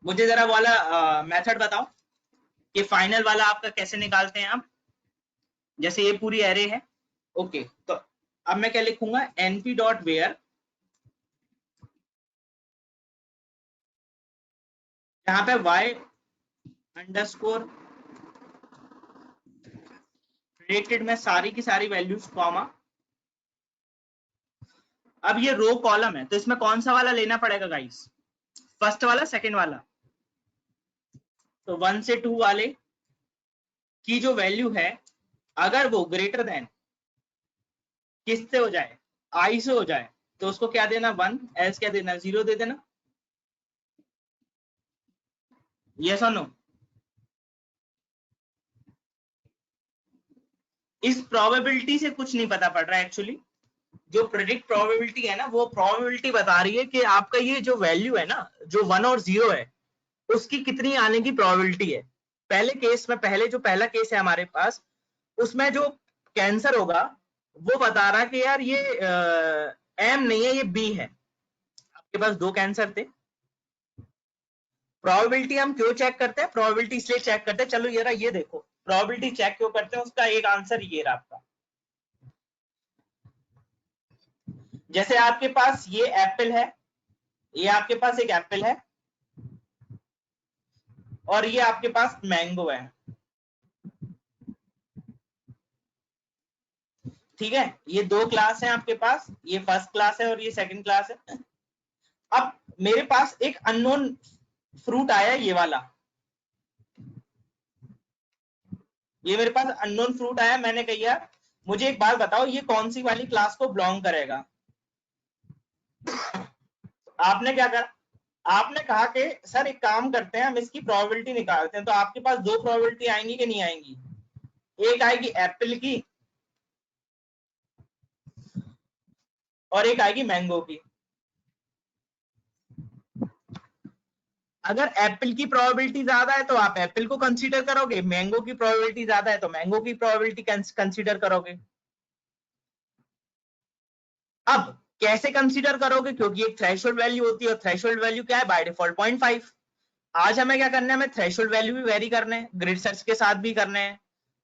मुझे जरा वाला मेथड बताओ कि फाइनल वाला आपका कैसे निकालते हैं आप। जैसे ये पूरी एरे है, ओके, तो अब मैं क्या लिखूंगा, np डॉट वेयर, यहाँ पे y अंडरस्कोर प्रेडिक्टेड में सारी की सारी वैल्यूज कॉमा, अब ये रो कॉलम है तो इसमें कौन सा वाला लेना पड़ेगा गाइस, फर्स्ट वाला सेकंड वाला? तो 1 से 2 वाले की जो वैल्यू है अगर वो ग्रेटर देन किससे हो जाए, आई से हो जाए, तो उसको क्या देना 1, एल्स क्या देना 0 दे देना, यस और नो? इस प्रोबेबिलिटी से कुछ नहीं पता पड़ रहा है एक्चुअली, जो प्रेडिक्ट प्रोबेबिलिटी है ना वो प्रोबेबिलिटी बता रही है कि आपका ये जो वैल्यू है ना, जो 1 और 0 है उसकी कितनी आने की प्रोबेबिलिटी है। पहले केस में, पहले जो पहला केस है हमारे पास, उसमें जो कैंसर होगा वो बता रहा कि यार ये एम नहीं है ये बी है, आपके पास दो कैंसर थे। प्रोबेबिलिटी हम क्यों चेक करते हैं, प्रोबेबिलिटी इसलिए चेक करते हैं, चलो ये देखो प्रोबेबिलिटी चेक क्यों करते हैं, उसका एक आंसर ये रहा आपका। जैसे आपके पास ये एप्पल है, ये आपके पास एक एप्पल है और ये आपके पास मैंगो है, ठीक है, ये दो क्लास है आपके पास, ये फर्स्ट क्लास है और ये सेकंड क्लास है। अब मेरे पास एक अननोन फ्रूट आया, ये वाला, ये मेरे पास अननोन फ्रूट आया, मैंने कहा यार मुझे एक बात बताओ ये कौन सी वाली क्लास को बिलोंग करेगा। आपने क्या करा, आपने कहा कि सर एक काम करते हैं हम इसकी प्रोबेबिलिटी निकालते हैं, तो आपके पास दो प्रोबेबिलिटी आएंगी कि नहीं आएंगी, एक आएगी एप्पल की और एक आएगी मैंगो की। अगर एप्पल की प्रोबेबिलिटी ज्यादा है तो आप एप्पल को कंसीडर करोगे, मैंगो की प्रोबेबिलिटी ज्यादा है तो मैंगो की प्रोबेबिलिटी कंसीडर करोगे। अब कैसे कंसीडर करोगे, क्योंकि एक थ्रेशोल्ड वैल्यू होती है और थ्रेशोल्ड वैल्यू क्या है, बाय डिफॉल्ट 0.5। आज हमें क्या करना है, हमें थ्रेशोल्ड वैल्यू भी वेरी करने हैं, ग्रिड सर्च के साथ भी करने हैं,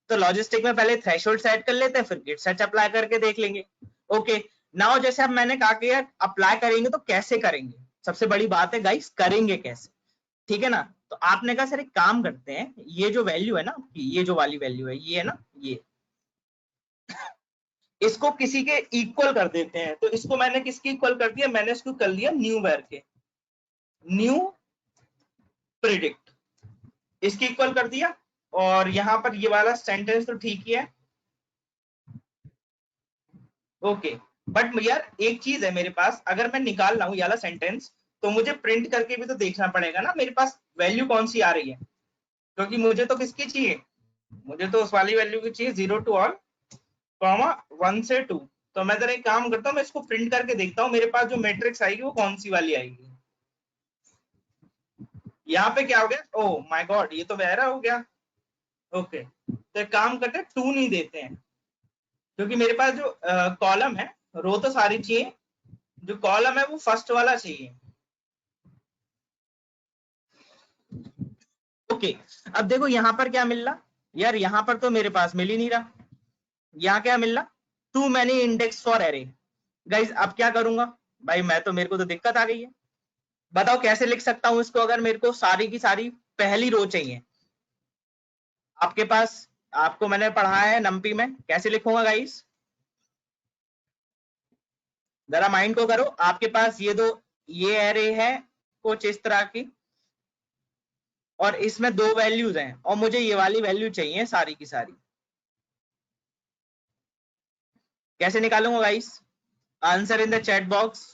तो लॉजिस्टिक में पहले थ्रेशोल्ड सेट कर लेते हैं फिर ग्रिड सर्च अप्लाई करके देख लेंगे। ओके नाउ जैसे अब मैंने कहा कि यार अप्लाई करेंगे तो कैसे करेंगे, सबसे बड़ी बात है गाइस करेंगे कैसे। ठीक है ना। तो आपने कहा सर एक काम करते हैं, ये जो वैल्यू है ना आपकी, ये जो वाली वैल्यू है ये है ना, ये इसको किसी के इक्वल कर देते हैं। तो इसको मैंने किसके इक्वल कर दिया, मैंने इसको कर दिया न्यू वेर के, न्यू प्रिडिक्ट, इसके इक्वल कर दिया। और यहां पर ये वाला सेंटेंस तो ठीक ही है, ओके। बट यार एक चीज है मेरे पास, अगर मैं निकाल रहा हूं ये वाला सेंटेंस, तो मुझे प्रिंट करके भी तो देखना पड़ेगा ना मेरे पास वैल्यू कौन सी आ रही है, क्योंकि मुझे तो किसकी चाहिए, मुझे तो उस वाली वैल्यू की चाहिए 0 to all, कॉमा 1 से 2। तो मैं जरा एक काम करता हूँ, मैं इसको प्रिंट करके देखता हूँ मेरे पास जो मैट्रिक्स आएगी वो कौन सी वाली आएगी। यहाँ पे क्या हो गया, ओ माय गॉड, ये तो वैरा हो गया। ओके, तो एक काम करते हैं 2 नहीं देते हैं, क्योंकि मेरे पास जो कॉलम है, रो तो सारी चाहिए, जो कॉलम है वो फर्स्ट वाला चाहिए। ओके, अब देखो यहाँ पर क्या मिल रहा यार, यहाँ पर तो मेरे पास मिल ही नहीं रहा, यहाँ क्या मिल रहा, too many index for array. Guys अब क्या करूंगा भाई, मैं तो, मेरे को तो दिक्कत आ गई है, बताओ कैसे लिख सकता हूं इसको, अगर मेरे को सारी की सारी पहली रो चाहिए। आपके पास, आपको मैंने पढ़ाया है नंपी में, कैसे लिखूंगा गाइस, जरा माइंड को करो। आपके पास ये दो, ये एरे है कुछ इस तरह की, और इसमें दो वैल्यूज हैं, और मुझे ये वाली वैल्यू चाहिए सारी की सारी। कैसे निकालूंगा guys, answer in the chat box.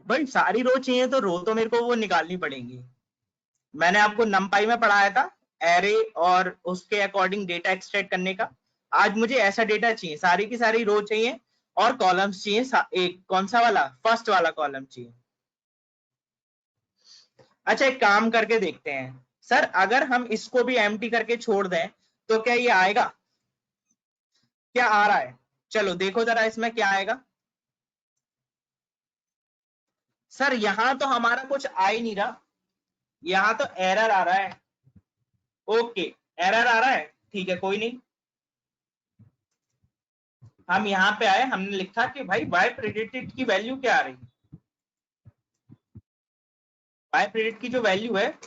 भाई सारी रो चाहिए तो रो तो मेरे को वो निकालनी पड़ेगी। मैंने आपको नमपाई में पढ़ाया था एरे और उसके अकॉर्डिंग डेटा एक्सट्रैक्ट करने का। आज मुझे ऐसा डेटा चाहिए, सारी की सारी रो चाहिए और कॉलम्स चाहिए, एक कौन सा वाला, फर्स्ट वाला कॉलम चाहिए। अच्छा एक काम करके देखते हैं सर, अगर हम इसको भी एम्प्टी करके छोड़ दें तो क्या ये आएगा, क्या आ रहा है, चलो देखो जरा इसमें क्या आएगा। सर यहां तो हमारा कुछ आ ही नहीं रहा, यहां तो एरर आ रहा है। ओके, एरर आ रहा है, ठीक है कोई नहीं। हम यहाँ पे आए, हमने लिखा कि भाई वाई प्रेडिक्टेड की वैल्यू क्या आ रही है, वाई प्रेडिक्ट की जो वैल्यू है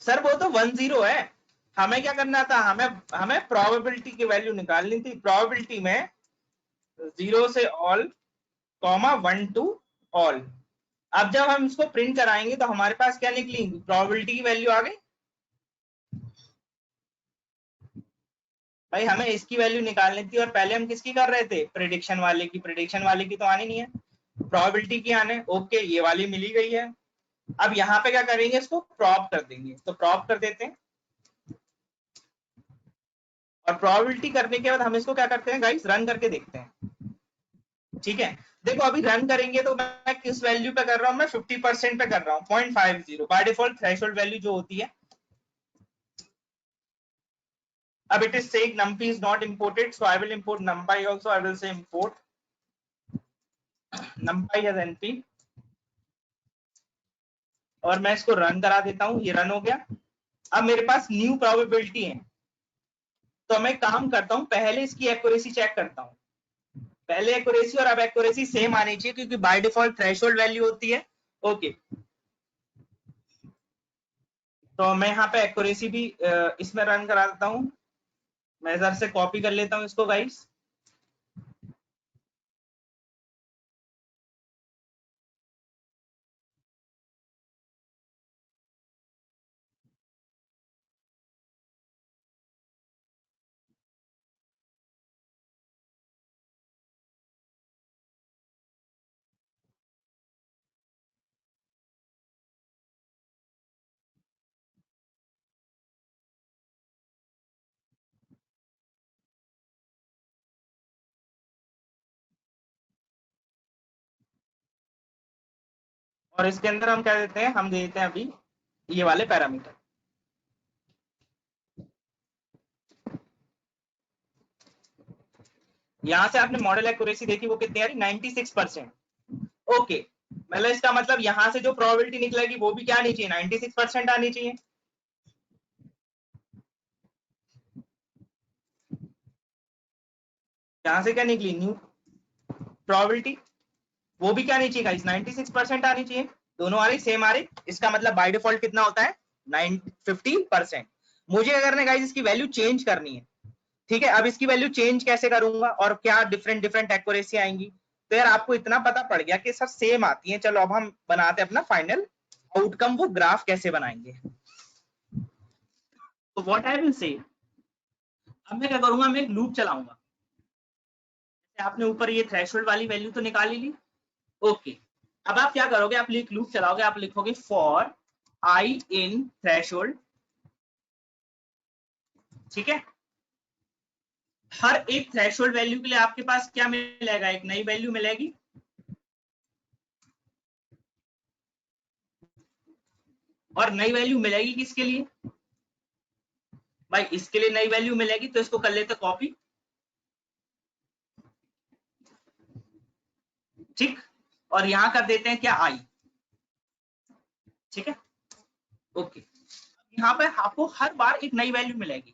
सर वो तो 10 है। हमें क्या करना था, हमें हमें प्रोबेबिलिटी की वैल्यू निकालनी थी। प्रोबेबिलिटी में 0 से ऑल, कॉमा 1 टू ऑल। अब जब हम इसको प्रिंट कराएंगे तो हमारे पास क्या निकलेंगी, प्रोबेबिलिटी की वैल्यू आ गई। भाई हमें इसकी वैल्यू निकालनी थी, और पहले हम किसकी कर रहे थे, प्रिडिक्शन वाले की। प्रिडिक्शन वाले की तो आनी नहीं है, प्रोबेबिलिटी की आने। ओके, ये वाली मिली गई है। अब यहाँ पे क्या करेंगे, इसको प्रॉप कर देंगे, तो प्रॉप कर देते हैं। और प्रोबेबिलिटी करने के बाद हम इसको क्या करते हैं गाइस, रन करके देखते हैं। ठीक है, देखो अभी रन करेंगे तो मैं किस वैल्यू पे कर रहा हूँ, मैं 50% पे कर रहा हूँ, 0.50 बाय डिफॉल्ट थ्रेशोल्ड वैल्यू जो होती है। अब it is saying numpy is not imported, so I will import numpy also. I will say import numpy as np, और मैं इसको रन करा देता हूँ, ये रन हो गया। अब मेरे पास न्यू प्रोबेबिलिटी है, तो मैं काम करता हूँ, पहले इसकी एक्यूरेसी चेक करता हूँ। पहले एक्यूरेसी और अब एक्यूरेसी सेम आनी चाहिए, क्योंकि बाय डिफॉल्ट थ्रेशोल्ड वैल्यू होती है। ओके, तो मैं यहाँ पे एक्यूरेसी भी इसमें रन करा देता हूँ। मैं इधर से कॉपी कर लेता हूँ इसको गाइस। और इसके अंदर हम क्या देते हैं, हम देते हैं अभी ये वाले पैरामीटर। यहां से आपने मॉडल एक्यूरेसी देखी, वो कितनी आ रही, 96%। ओके, मतलब इसका मतलब यहां से जो प्रोबेबिलिटी निकलेगी वो भी क्या आनी चाहिए, 96% आनी चाहिए। यहां से क्या निकली न्यू प्रोबेबिलिटी, वो भी क्या आनी चाहिए गाइस 96% आनी चाहिए, दोनों आ रही सेम आ रही, इसका मतलब बाय डिफॉल्ट कितना होता है 50%। मुझे अगर ना गाइस इसकी वैल्यू चेंज करनी है, ठीक है, अब इसकी वैल्यू चेंज कैसे करूंगा और क्या डिफरेंट डिफरेंट एक्यूरेसी आएंगी, तो यार आपको इतना पता पड़ गया कि सर सेम आती है। चलो अब हम बनाते हैं अपना फाइनल आउटकम, वो ग्राफ कैसे बनाएंगे। तो व्हाट आई विल से, अब मैं क्या करूंगा, मैं एक लूप चलाऊंगा, आपने ऊपर ये थ्रेशोल्ड वाली वैल्यू तो निकाल ही ली, ओके। अब आप क्या करोगे, आप लूप चलाओगे, आप लिखोगे फॉर आई इन थ्रेशोल्ड, ठीक है, हर एक थ्रेशोल्ड वैल्यू के लिए आपके पास क्या मिलेगा, एक नई वैल्यू मिलेगी, और नई वैल्यू मिलेगी किसके लिए भाई, इसके लिए नई वैल्यू मिलेगी, तो इसको कर लेते कॉपी, ठीक, और यहां कर देते हैं क्या आई, ठीक है, ओके। यहाँ पे आपको हर बार एक नई वैल्यू मिलेगी,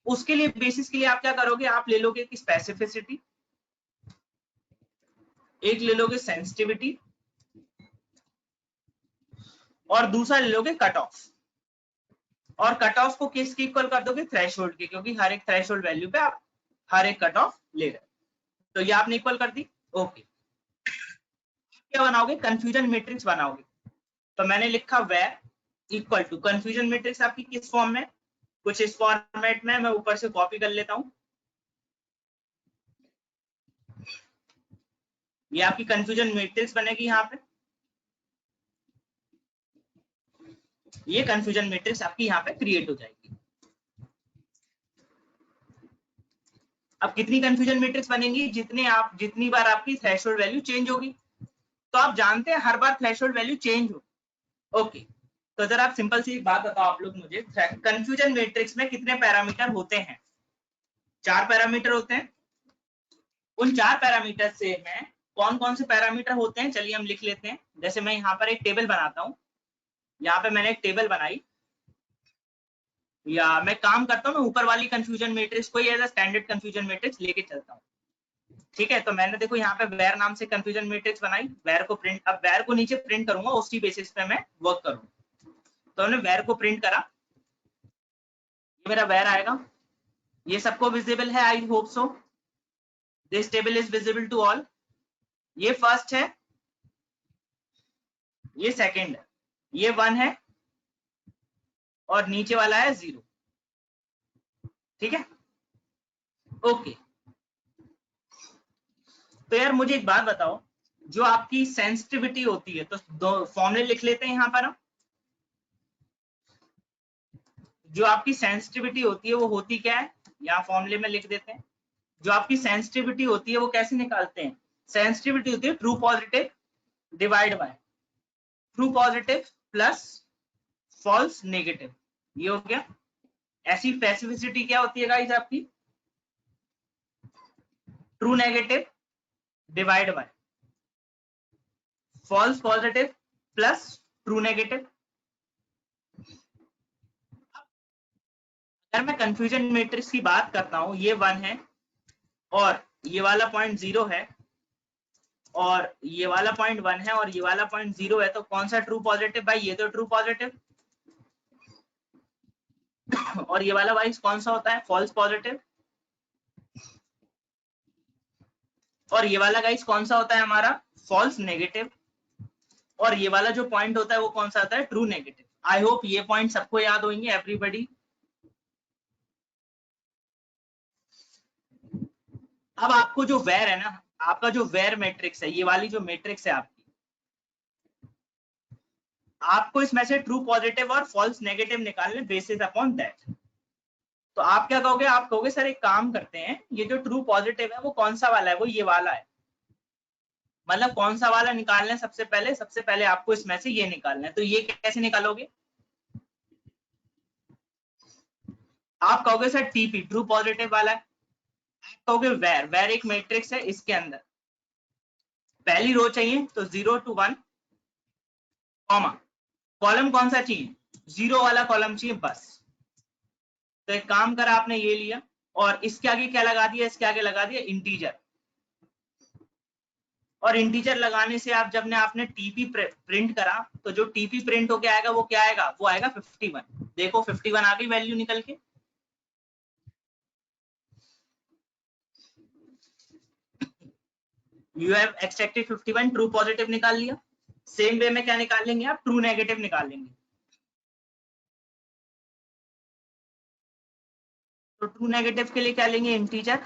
उसके लिए बेसिस के लिए आप क्या करोगे, आप ले लोगे कि स्पेसिफिसिटी, एक ले लोगे सेंसिटिविटी, और दूसरा ले लोगे कट ऑफ, और कट ऑफ को किसके इक्वल कर दोगे, थ्रेशोल्ड के, क्योंकि हर एक थ्रेशोल्ड वैल्यू पे आप हर एक कट ऑफ ले रहे, तो ये आपने इक्वल कर दी, ओके। क्या बनाओगे, कंफ्यूजन मैट्रिक्स बनाओगे, तो मैंने लिखा where equal to confusion matrix आपकी किस फॉर्म में, कुछ इस फॉर्मेट में, मैं ऊपर से कॉपी कर लेता हूं, ये आपकी कंफ्यूजन मैट्रिक्स बनेगी यहाँ पे, ये कंफ्यूजन मैट्रिक्स आपकी यहाँ पे क्रिएट हो जाएगी। अब कितनी कंफ्यूजन मैट्रिक्स बनेंगी, जितनी बार आपकी थ्रेशोल्ड वैल्यू चेंज होगी, तो आप जानते हैं हर बार थ्रेशोल्ड वैल्यू चेंज हो, ओके। तो जरा आप सिंपल सी एक बात बताओ आप लोग मुझे, कंफ्यूजन मैट्रिक्स में कितने पैरामीटर होते हैं, 4 पैरामीटर होते हैं, उन 4 पैरामीटर से मैं कौन कौन से पैरामीटर होते हैं, चलिए हम लिख लेते हैं। जैसे मैं यहाँ पर एक टेबल बनाता हूँ, यहाँ पे मैंने एक टेबल बनाई, या मैं काम करता हूँ, मैं ऊपर वाली कंफ्यूजन मैट्रिक्स को as a standard confusion matrix लेके चलता हूँ, ठीक है। तो मैंने देखो यहाँ पे वेर नाम से कंफ्यूजन मैट्रिक्स बनाई, वेर को प्रिंट, अब वेर को नीचे प्रिंट करूंगा, उसी बेसिस पे मैं वर्क करूंगा, तो हमने वेर को प्रिंट करा, ये मेरा वेर आएगा, ये सबको विजिबल है, I hope so, this table is visible to all, ये फर्स्ट है, ये सेकंड है, ये 1 है, और नीचे वाला है 0, ठीक है, ओके। तो यार मुझे एक बात बताओ, जो आपकी सेंसिटिविटी होती है, तो दो फॉर्मूले लिख लेते हैं यहाँ पर हम, जो आपकी सेंसिटिविटी होती है वो होती क्या है, यहाँ फॉर्मूले में लिख देते हैं, जो आपकी सेंसिटिविटी होती है वो कैसे निकालते हैं, सेंसिटिविटी होती है true positive divide by true positive plus false negative, ये हो गया। ऐसी स्पेसिफिसिटी क्या होती है गाइस आपकी, true negative divide by false positive plus true negative. अगर मैं कंफ्यूजन मैट्रिक्स की बात करता हूं, ये 1 है, और ये वाला पॉइंट 0 है, और ये वाला पॉइंट 1 है, और ये वाला पॉइंट 0 है, तो कौन सा ट्रू पॉजिटिव भाई, ये तो ट्रू पॉजिटिव, और ये वाला वाइज कौन सा होता है, फॉल्स पॉजिटिव, और ये वाला गाइस कौन सा होता है हमारा, फॉल्स नेगेटिव, और ये वाला जो पॉइंट होता है वो कौन सा आता है, ट्रू नेगेटिव। आई होप ये पॉइंट सबको याद होंगे, एवरीबॉडी। अब आपको जो वेर है ना, आपका जो वेर मैट्रिक्स है, ये वाली जो मैट्रिक्स है आपकी, आपको इसमें से ट्रू पॉजिटिव और फॉल्स नेगेटिव निकालने बेसिस अपॉन दैट। तो आप क्या कहोगे, आप कहोगे सर एक काम करते हैं, ये जो ट्रू पॉजिटिव है वो कौन सा वाला है, वो ये वाला है, मतलब कौन सा वाला निकालना है, सबसे पहले आपको इसमें से ये निकालना है, तो ये कैसे निकालोगे, आप कहोगे सर टीपी ट्रू पॉजिटिव वाला है, आप कहोगे वेर, वेर एक मैट्रिक्स है, इसके अंदर पहली रो चाहिए, तो 0 to 1, कॉमा, कॉलम कौन सा चाहिए, 0 वाला कॉलम चाहिए बस। तो एक काम करा आपने, ये लिया, और इसके आगे क्या लगा दिया, इसके आगे लगा दिया इंटीजर। और इंटीजर लगाने से आप जब ने आपने टीपी प्रिंट करा तो जो टीपी प्रिंट होके आएगा वो क्या आएगा, वो आएगा 51। देखो 51 आ गई वैल्यू निकल के। You have extracted 51, true positive निकाल लिया। सेम वे में क्या निकाल लेंगे आप, ट्रू नेगेटिव निकाल लेंगे। तो ट्रू नेगेटिव के लिए क्या लेंगे, इंटीजर।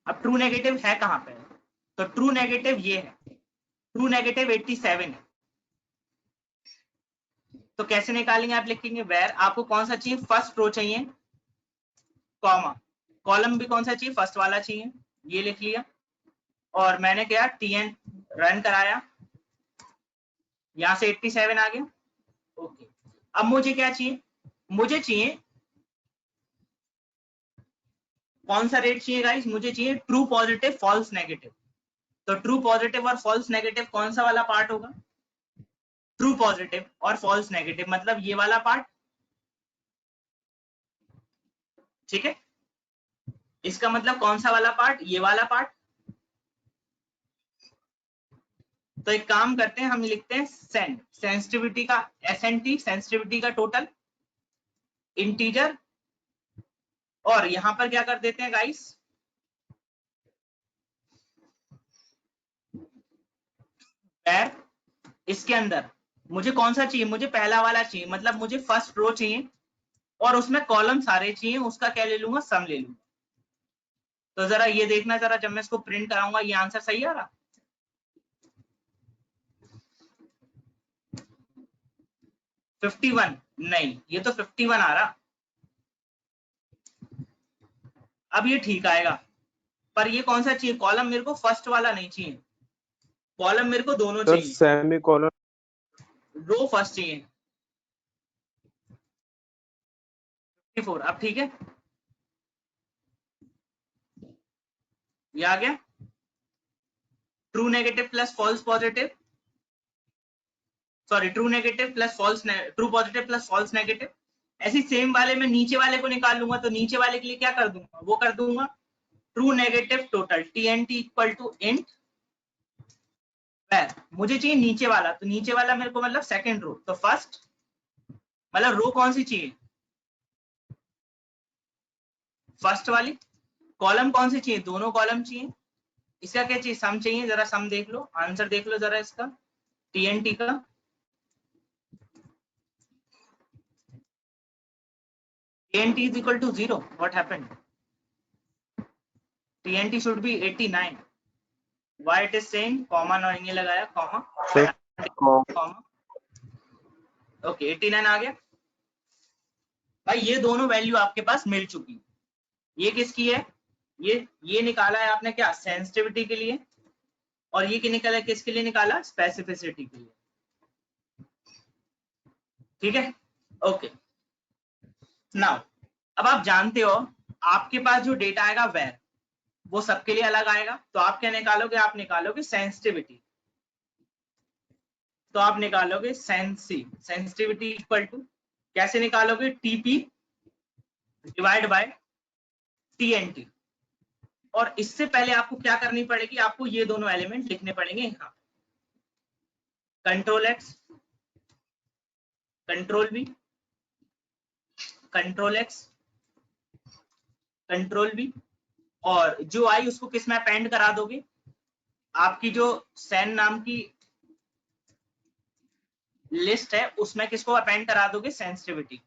अब ट्रू नेगेटिव है कहां पे, तो ट्रू नेगेटिव ये है, ट्रू नेगेटिव 87 है। तो कैसे निकालेंगे, आप लिखेंगे वेर, आपको कौन सा चाहिए, फर्स्ट रो चाहिए, कॉमा, कॉलम भी कौन सा चाहिए, फर्स्ट वाला चाहिए, ये लिख लिया। और मैंने क्या, टीएन रन कराया, यहां से 87 आ गया। ओके, अब मुझे क्या चाहिए, मुझे चाहिए कौन सा रेट चाहिए गाइस, मुझे चाहिए ट्रू पॉजिटिव फॉल्स नेगेटिव। तो ट्रू पॉजिटिव और फॉल्स नेगेटिव कौन सा वाला पार्ट होगा, ट्रू पॉजिटिव और फॉल्स नेगेटिव, मतलब ये वाला पार्ट, ठीक है। इसका मतलब कौन सा वाला पार्ट, ये वाला पार्ट। तो एक काम करते हैं, हम लिखते हैं सेंड, सेंसिटिविटी का एसएनटी, सेंसिटिविटी का टोटल इंटीजर, और यहां पर क्या कर देते हैं गाइस, पैर, इसके अंदर मुझे कौन सा चाहिए, मुझे पहला वाला चाहिए, मतलब मुझे फर्स्ट रो चाहिए और उसमें कॉलम सारे चाहिए, उसका क्या ले लूंगा, सम ले लूंगा। तो जरा ये देखना, जरा जब मैं इसको प्रिंट कराऊंगा ये आंसर सही आ रहा, 51 नहीं, ये तो 51 आ रहा। अब ये ठीक आएगा, पर ये कौन सा चाहिए, कॉलम मेरे को फर्स्ट वाला नहीं चाहिए, कॉलम मेरे को दोनों सर चाहिए, सेमी कॉलम, रो फर्स्ट चाहिए। 54, अब ठीक है, ये आ गया, true negative plus false positive, sorry true negative plus false, true positive plus false negative. ऐसी सेम वाले में नीचे वाले को निकाल लूंगा, तो नीचे वाले के लिए क्या कर दूंगा, वो कर दूंगा true negative total TNT equal to int where, मुझे चाहिए नीचे वाला, तो नीचे वाला मेरे को मतलब सेकंड रो, तो फर्स्ट मतलब रो कौन सी चाहिए, फर्स्ट वाली। कॉलम कौन सी चाहिए, दोनों कॉलम चाहिए। इसका क्या चाहिए, सम चाहिए, जरा सम देख लो, आंसर देख लो जरा इसका, टीएनटी का, TNT is equal to 0, what happened, TNT should be 89, why it is saying comma नहीं लगाया, कॉमा सर कॉमा, ओके 89 आ गया। भाई ये दोनों वैल्यू आपके पास मिल चुकी, ये किसकी है, ये निकाला है आपने क्या, सेंसिटिविटी के लिए, और ये निकाला किसके लिए निकाला, स्पेसिफिसिटी के लिए, ठीक है। ओके, नाउ अब आप जानते हो आपके पास जो डेटा आएगा वेर, वो सबके लिए अलग आएगा, तो आप क्या निकालोगे, आप निकालोगे सेंसिटिविटी, तो आप निकालोगे सेंसिटिविटी इक्वल टू, कैसे निकालोगे, टीपी डिवाइड बाय टीएनटी। और इससे पहले आपको क्या करनी पड़ेगी, आपको ये दोनों एलिमेंट लिखने पड़ेंगे यहाँ, control X, control B, control X, control B, और जो आई उसको किस में अपेंड करा दोगे, आपकी जो सेन नाम की लिस्ट है उसमें किसको अपेंड करा दोगे, सेंसिटिविटी।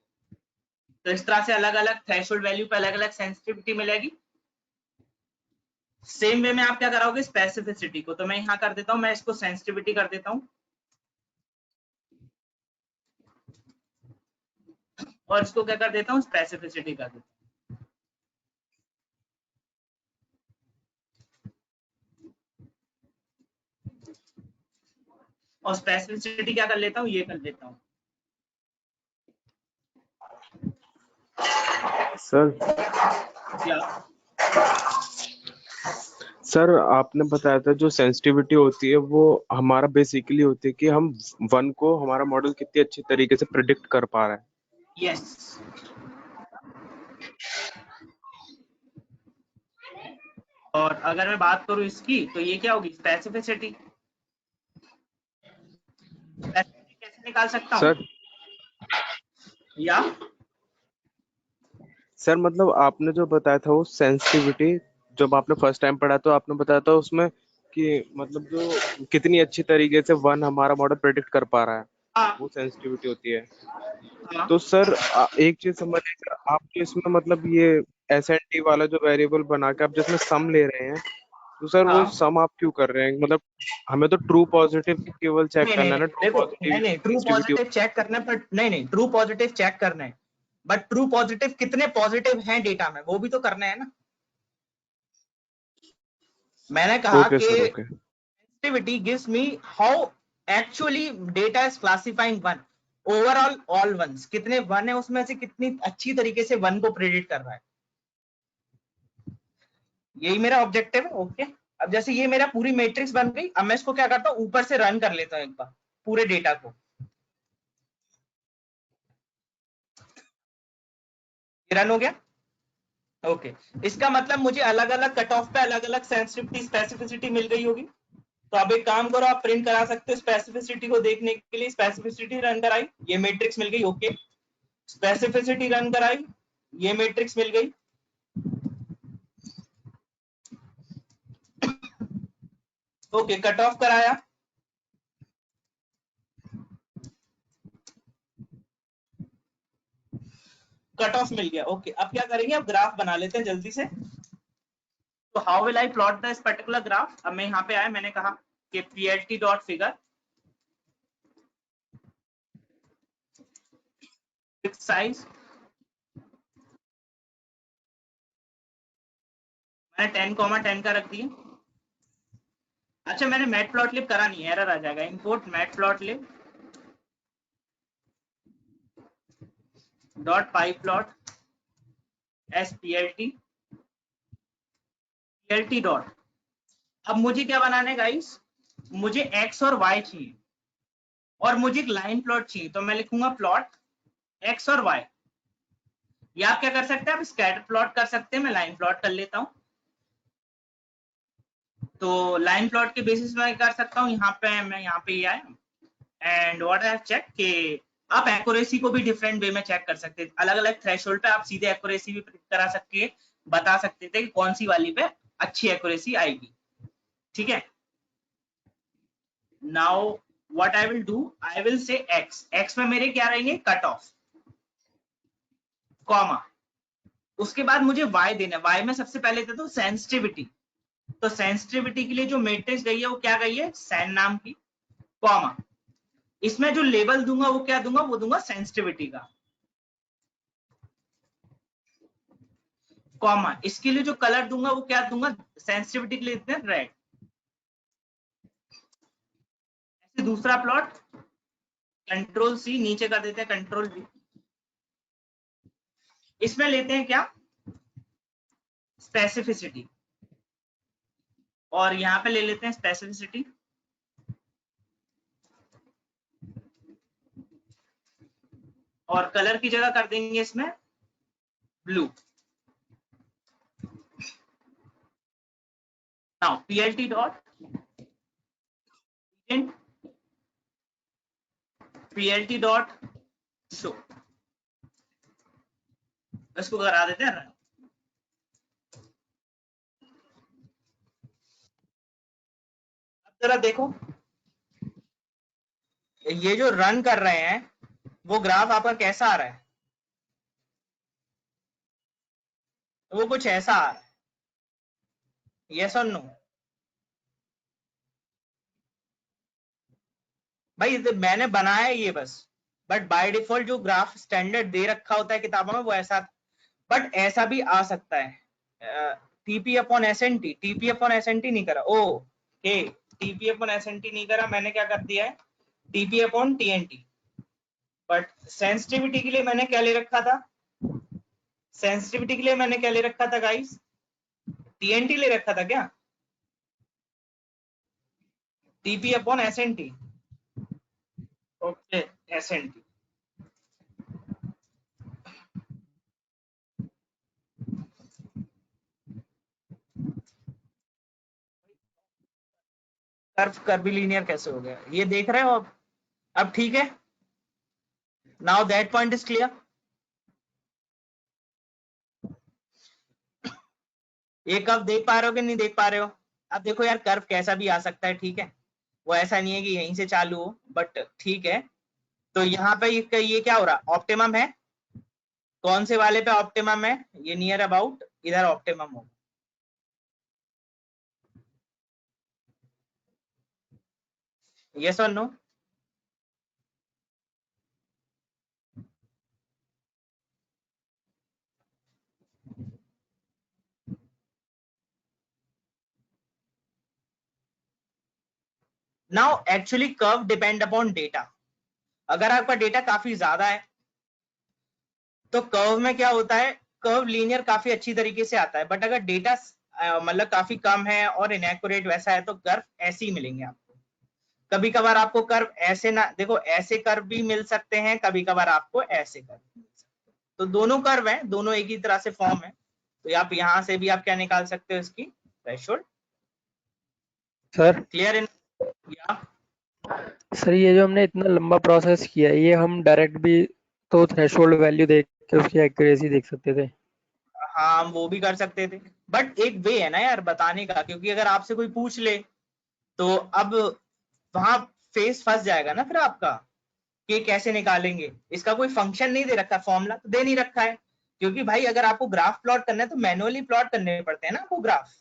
तो इस तरह से अलग अलग थ्रेशोल्ड वैल्यू पे अलग अलग सेंसिटिविटी मिलेगी। सेम वे में आप क्या कराओगे, स्पेसिफिसिटी को, तो मैं यहाँ कर देता हूँ, मैं इसको सेंसिटिविटी कर देता हूँ और इसको क्या कर देता हूँ, स्पेसिफिसिटी कर देता हूँ। और स्पेसिफिसिटी क्या कर लेता हूँ, ये कर लेता हूँ। सर क्या सर आपने बताया था जो सेंसिटिविटी होती है वो हमारा बेसिकली होती है कि हम वन को हमारा मॉडल कितने अच्छे तरीके से प्रिडिक्ट कर पा रहा है। यस, और अगर मैं बात करूं इसकी तो ये क्या होगी, स्पेसिफिसिटी। स्पेसिफिसिटी कैसे निकाल सकता हूँ, सर या सर मतलब आपने जो बताया था वो सेंसिटिविटी, जब आपने फर्स्ट टाइम पढ़ा तो आपने बताया था उसमें कि मतलब जो कितनी अच्छी तरीके से वन हमारा मॉडल प्रेडिक्ट कर पा रहा है, हाँ वो सेंसिटिविटी होती है। हाँ तो सर एक चीज समझिए, आप जो इसमें मतलब ये एस एन टी वाला जो वेरिएबल बना के आप जिसमें सम ले रहे हैं, तो सर वो हाँ। सम आप क्यों कर रहे हैं? मतलब हमें तो ट्रू पॉजिटिव केवल चेक नहीं नहीं करना है ना, नहीं, ट्रू देखो, पॉजिटिव नहीं नहीं, ट्रू सेंसिटिविटी। पॉजिटिव चेक करना है, बट नहीं नहीं, ट्रू पॉजिटिव चेक करना है, बट ट्रू पॉजिटिव कितने पॉजिटिव हैं डेटा में, वो भी तो करना है ना। मैंने कहा ओके कि sir, okay. sensitivity gives me how actually data is classifying one, overall all ones, कितने वन है उसमें से कितनी अच्छी तरीके से वन को प्रेडिक्ट कर रहा है, यही मेरा ऑब्जेक्टिव है। ओके, अब जैसे ये मेरा पूरी मैट्रिक्स बन गई, अब मैं इसको क्या करता हूँ, ऊपर से रन कर लेता हूँ एक बार पूरे डेटा को। रन हो गया। ओके, इसका मतलब मुझे अलग अलग कट ऑफ पे अलग अलग सेंसिटिविटी स्पेसिफिसिटी मिल गई होगी। तो अब एक काम करो, आप प्रिंट करा सकते हो स्पेसिफिसिटी को देखने के लिए, स्पेसिफिसिटी रन कराई, ये मैट्रिक्स मिल गई। ओके, स्पेसिफिसिटी रन कराई, ये मैट्रिक्स मिल गई। ओके, कट ऑफ कराया, कट ऑफ मिल गया। ओके, अब क्या करेंगे, अब ग्राफ बना लेते हैं जल्दी से। तो how will I plot this particular graph, अब मैं यहाँ पे आया, मैंने कहा कि plt dot figure fix size, मैंने 10,10 का रख दिया। अच्छा, मैंने मैटप्लॉटलिब करा नहीं है, एरर आ जाएगा, import matplotlib dot pyplot S plt dot. अब मुझे क्या बनाना है गाइस, मुझे x और y चाहिए और मुझे एक लाइन प्लॉट चाहिए, तो मैं लिखूंगा प्लॉट x और y। या आप क्या कर सकते हैं, आप स्कैटर प्लॉट कर सकते हैं, मैं लाइन प्लॉट कर लेता हूँ। तो लाइन प्लॉट के बेसिस में कर सकता हूँ, यहाँ पे मैं यहाँ पे ये आया, and what I have check कि आप एक्यूरेसी को भी डिफरेंट वे में चेक कर सकते हैं, अलग अलग थ्रेशोल्ड पे आप सीधे एक्यूरेसी भी करा सकते, बता सकते थे कि कौन सी वाली पे अच्छी एक्यूरेसी आएगी। ठीक है, now what I will do, I will से x में मेरे क्या रहेंगे, कट ऑफ, कॉमा, उसके बाद मुझे y देना है, y में सबसे पहले दे दो सेंसिटिविटी। तो सेंसिटिविटी के लिए जो मैट्रिक्स गई है वो क्या गई है, सैन नाम की, कॉमा, इसमें जो लेबल दूंगा वो क्या दूंगा, वो दूंगा सेंसिटिविटी का, कॉमा, इसके लिए जो कलर दूंगा वो क्या दूंगा, सेंसिटिविटी के लिए देते हैं रेड। ऐसे दूसरा प्लॉट, कंट्रोल सी, नीचे कर देते हैं कंट्रोल वी, इसमें लेते हैं क्या, स्पेसिफिसिटी, और यहाँ पे ले लेते हैं स्पेसिफिसिटी, और कलर की जगह कर देंगे इसमें blue. Now plt dot plt dot show, इसको करा देते हैं रन। अब जरा देखो, ये जो रन कर रहे हैं वो ग्राफ आपका कैसा आ रहा है, वो कुछ ऐसा आ रहा है, यस और नो। भाई मैंने बनाया ये बस, बट बाय डिफॉल्ट जो ग्राफ स्टैंडर्ड दे रखा होता है किताबों में वो ऐसा, बट ऐसा भी आ सकता है। TP upon S N T, TP upon S N T नहीं करा, okay, TP upon S N T नहीं करा, मैंने क्या कर दिया है, TP upon T N T. But sensitivity के लिए मैंने क्या ले रखा था, सेंसिटिविटी के लिए मैंने क्या ले रखा था गाइस, टीएनटी ले रखा था क्या, TP upon S N T. Okay, S N T, curve linear कैसे हो गया, ये देख रहे हो अब ठीक है। Now that point is clear. ये कर्व देख पा रहे हो कि नहीं देख पा रहे हो? अब देखो यार, कर्व कैसा भी आ सकता है, ठीक है, वो ऐसा नहीं है कि यहीं से चालू हो, बट ठीक है। तो यहाँ पे ये क्या हो रहा, ऑप्टिमम है, कौन से वाले पे ऑप्टिमम है, ये नियर अबाउट इधर ऑप्टिमम हो। यस और no? Now actually curve depend upon data. अगर आपका डेटा काफी ज्यादा है तो कर्व में क्या होता है, कर्व लीनियर काफी अच्छी तरीके से आता है, बट अगर डेटा मतलब काफी कम है और इनएक्यूरेट वैसा है तो कर्व ऐसे ही मिलेंगे आपको। कभी कभार आपको कर्व ऐसे ना, देखो ऐसे कर्व भी मिल सकते हैं, कभी कभार आपको ऐसे कर्व मिल सकते हैं, तो दोनों कर्व हैं, दोनों एक ही तरह से फॉर्म है। तो आप यहां से भी आप क्या निकाल सकते हो, इसकी थ्रेशोल्ड। Sir clear in? या सर ये जो हमने इतना लंबा प्रोसेस किया है, ये हम डायरेक्ट भी तो थ्रेशोल्ड वैल्यू देख के उसकी एक्यूरेसी देख सकते थे। हाँ, हम वो भी कर सकते थे, बट एक वे है ना यार बताने का, क्योंकि अगर आपसे कोई पूछ ले तो अब वहां फेस फंस जाएगा ना फिर आपका, कि कैसे निकालेंगे। इसका कोई फंक्शन नहीं दे रखा, फॉर्मूला तो दे नहीं रखा है, क्योंकि भाई अगर आपको ग्राफ प्लॉट करना है तो मैनुअली प्लॉट करने पड़ते हैं ना आपको ग्राफ।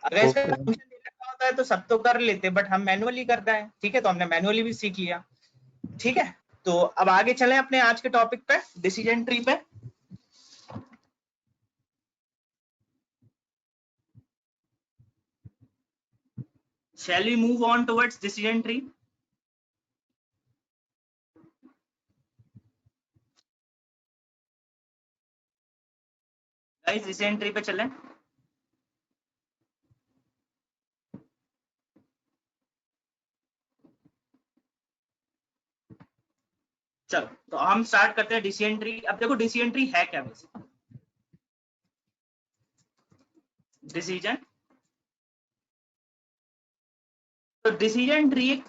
अगर इसका ओके सर। फंक्शन दे रखा होता है तो सब तो कर लेते, बट हम मैनुअली करते हैं, ठीक है, तो हमने मैनुअली भी सीख लिया। ठीक है, तो अब आगे चलें अपने आज के टॉपिक पे, डिसीजन ट्री पे। Shall we move on towards decision tree? Guys, decision tree पे चलें। चलो तो हम स्टार्ट करते हैं डिसीजन ट्री। अब देखो डिसीजन ट्री है क्या वैसे। डिसीजन, तो डिसीजन ट्री,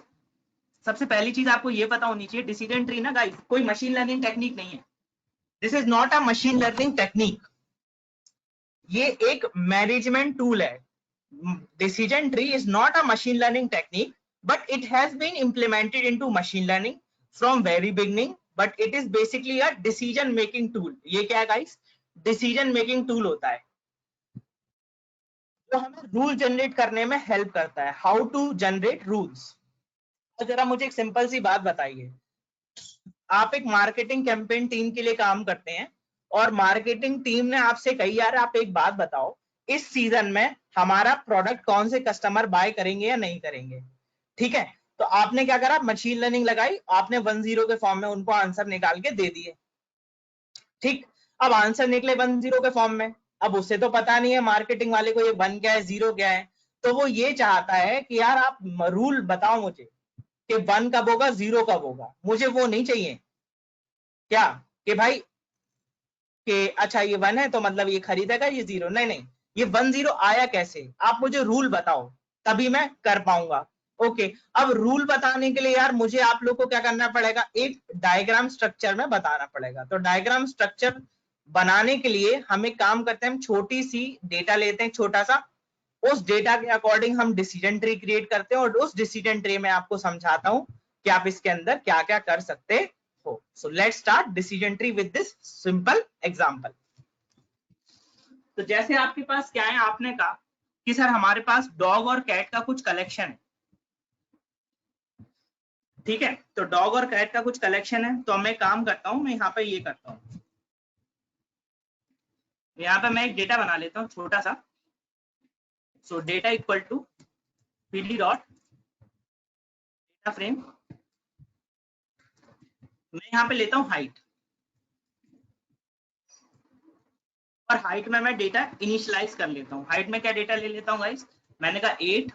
सबसे पहली चीज आपको ये पता होनी चाहिए, डिसीजन ट्री ना गाइस कोई मशीन लर्निंग टेक्निक नहीं है। This is not a machine learning technique, ये एक मैनेजमेंट टूल है। Decision tree is not a machine learning technique, but it has been implemented into machine learning from very beginning, but it is basically a decision making tool. ये क्या है guys, decision making tool होता है जो हमें rule generate करने में help करता है। How to generate rules. तो जरा मुझे एक सिंपल सी बात बताइए, आप एक मार्केटिंग कैंपेन टीम के लिए काम करते हैं और मार्केटिंग टीम ने आपसे कही यार आप एक बात बताओ, इस सीजन में हमारा प्रोडक्ट कौन से कस्टमर बाय करेंगे या नहीं करेंगे। ठीक है, तो आपने क्या करा, मशीन लर्निंग लगाई, आपने 1-0 के फॉर्म में उनको आंसर निकाल के दे दिए। ठीक, अब आंसर निकले 1-0 के फॉर्म में, अब उसे तो पता नहीं है मार्केटिंग वाले को ये 1 क्या है 0 क्या है, तो वो ये चाहता है कि यार आप रूल बताओ मुझे कि 1 कब होगा 0 कब होगा। मुझे वो नहीं चाहिए क्या कि भाई कि अच्छा ये 1 है तो मतलब ये खरीदेगा, ये 0, नहीं नहीं, ये 1-0 आया कैसे, आप मुझे रूल बताओ तभी मैं कर पाऊंगा। ओके, अब रूल बताने के लिए यार मुझे आप लोग को क्या करना पड़ेगा, एक डायग्राम स्ट्रक्चर में बताना पड़ेगा। तो डायग्राम स्ट्रक्चर बनाने के लिए हम एक काम करते हैं, हम छोटी सी डेटा लेते हैं छोटा सा, उस डेटा के अकॉर्डिंग हम डिसीजन ट्री क्रिएट करते हैं और उस डिसीजन ट्री में आपको समझाता हूं कि आप इसके अंदर क्या क्या कर सकते हो। So let's start decision tree with this simple example. तो जैसे आपके पास क्या है, आपने कहा कि सर हमारे पास डॉग और कैट का कुछ कलेक्शन है। ठीक है, तो डॉग और कैट का कुछ कलेक्शन है, तो मैं काम करता हूं, मैं यहाँ पे ये करता हूँ, यहाँ पे मैं एक डेटा बना लेता हूँ छोटा सा। So data equal to pd dot data frame, मैं यहाँ पे लेता हूँ हाइट, और हाइट में मैं डेटा इनिशियलाइज कर लेता हूँ। हाइट में क्या डेटा ले लेता हूँ गाइस, मैंने कहा 8,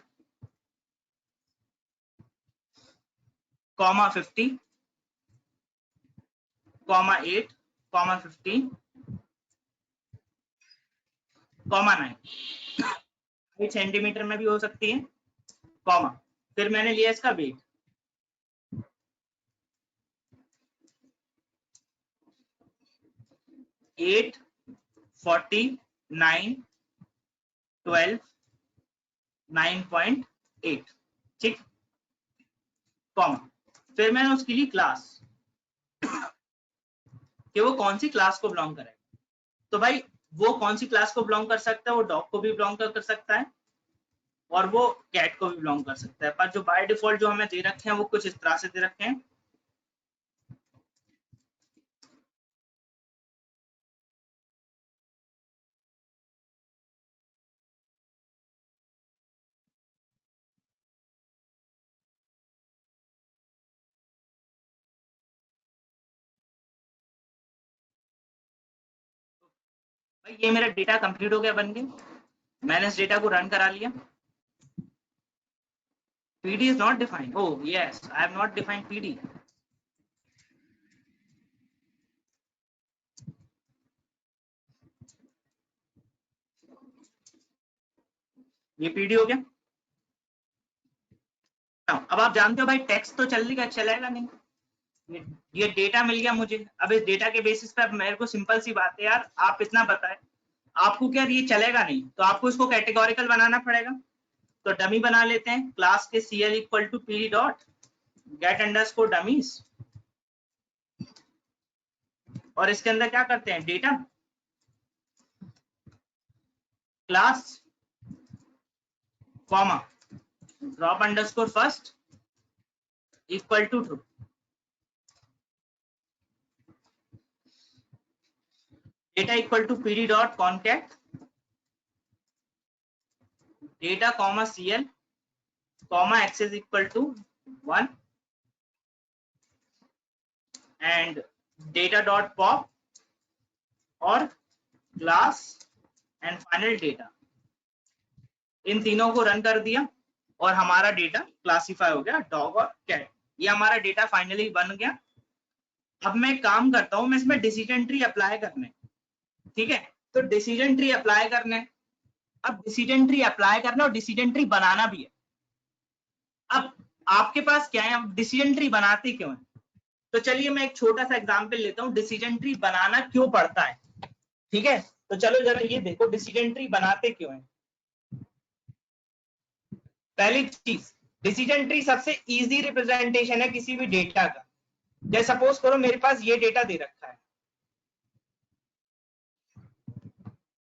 50, 8, 15, 9। हाइट सेंटीमीटर में भी हो सकती है, कॉमा, फिर मैंने लिया इसका वेट, एट, 49, 12, 9.8, ठीक, कॉमा, फिर मैंने उसके लिए क्लास कि वो कौन सी क्लास को बिलोंग करेगा। तो भाई वो कौन सी क्लास को बिलोंग कर सकता है, वो डॉग को भी बिलोंग कर सकता है और वो कैट को भी बिलोंग कर सकता है, पर जो बाय डिफॉल्ट जो हमें दे रखे हैं वो कुछ इस तरह से दे रखे हैं। भाई ये मेरा डेटा कंप्लीट हो गया, बन गया, मैंने इस डेटा को रन करा लिया। PD is not defined. Oh yes, I have not defined PD. ये PD हो गया। अब आप जानते हो भाई टेक्स्ट तो चलेगा नहीं, ये डेटा मिल गया मुझे, अब इस डेटा के बेसिस पे अब मेरे को सिंपल सी बात है यार, आप इतना बताएं आपको क्या ये चलेगा नहीं, तो आपको इसको कैटेगोरिकल बनाना पड़ेगा। तो डमी बना लेते हैं, क्लास के CL equal to PD dot get underscore dummies, और इसके अंदर क्या करते हैं, data class comma drop underscore first equal to true, data equal to PD dot concat data comma CL comma axis equal to 1 and data dot pop और class and final data, इन तीनों को रन कर दिया और हमारा data classify हो गया डॉग और कैट। ये हमारा डेटा फाइनली बन गया। अब मैं काम करता हूं, मैं इसमें डिसीजन ट्री अप्लाई करने, ठीक है, तो डिसीजन ट्री अप्लाई करने, अब डिसीजन ट्री अप्लाई करना और डिसीजन ट्री बनाना भी है। अब आपके पास क्या है, डिसीजन ट्री बनाते क्यों है, तो चलिए मैं एक छोटा सा एग्जांपल लेता हूं, डिसीजन ट्री बनाना क्यों पड़ता है, ठीक है, तो चलो जरा ये देखो डिसीजन ट्री बनाते क्यों है। पहली चीज, डिसीजन ट्री सबसे इजी रिप्रेजेंटेशन है किसी भी डेटा का। जैसे सपोज करो मेरे पास ये डेटा दे रखा है,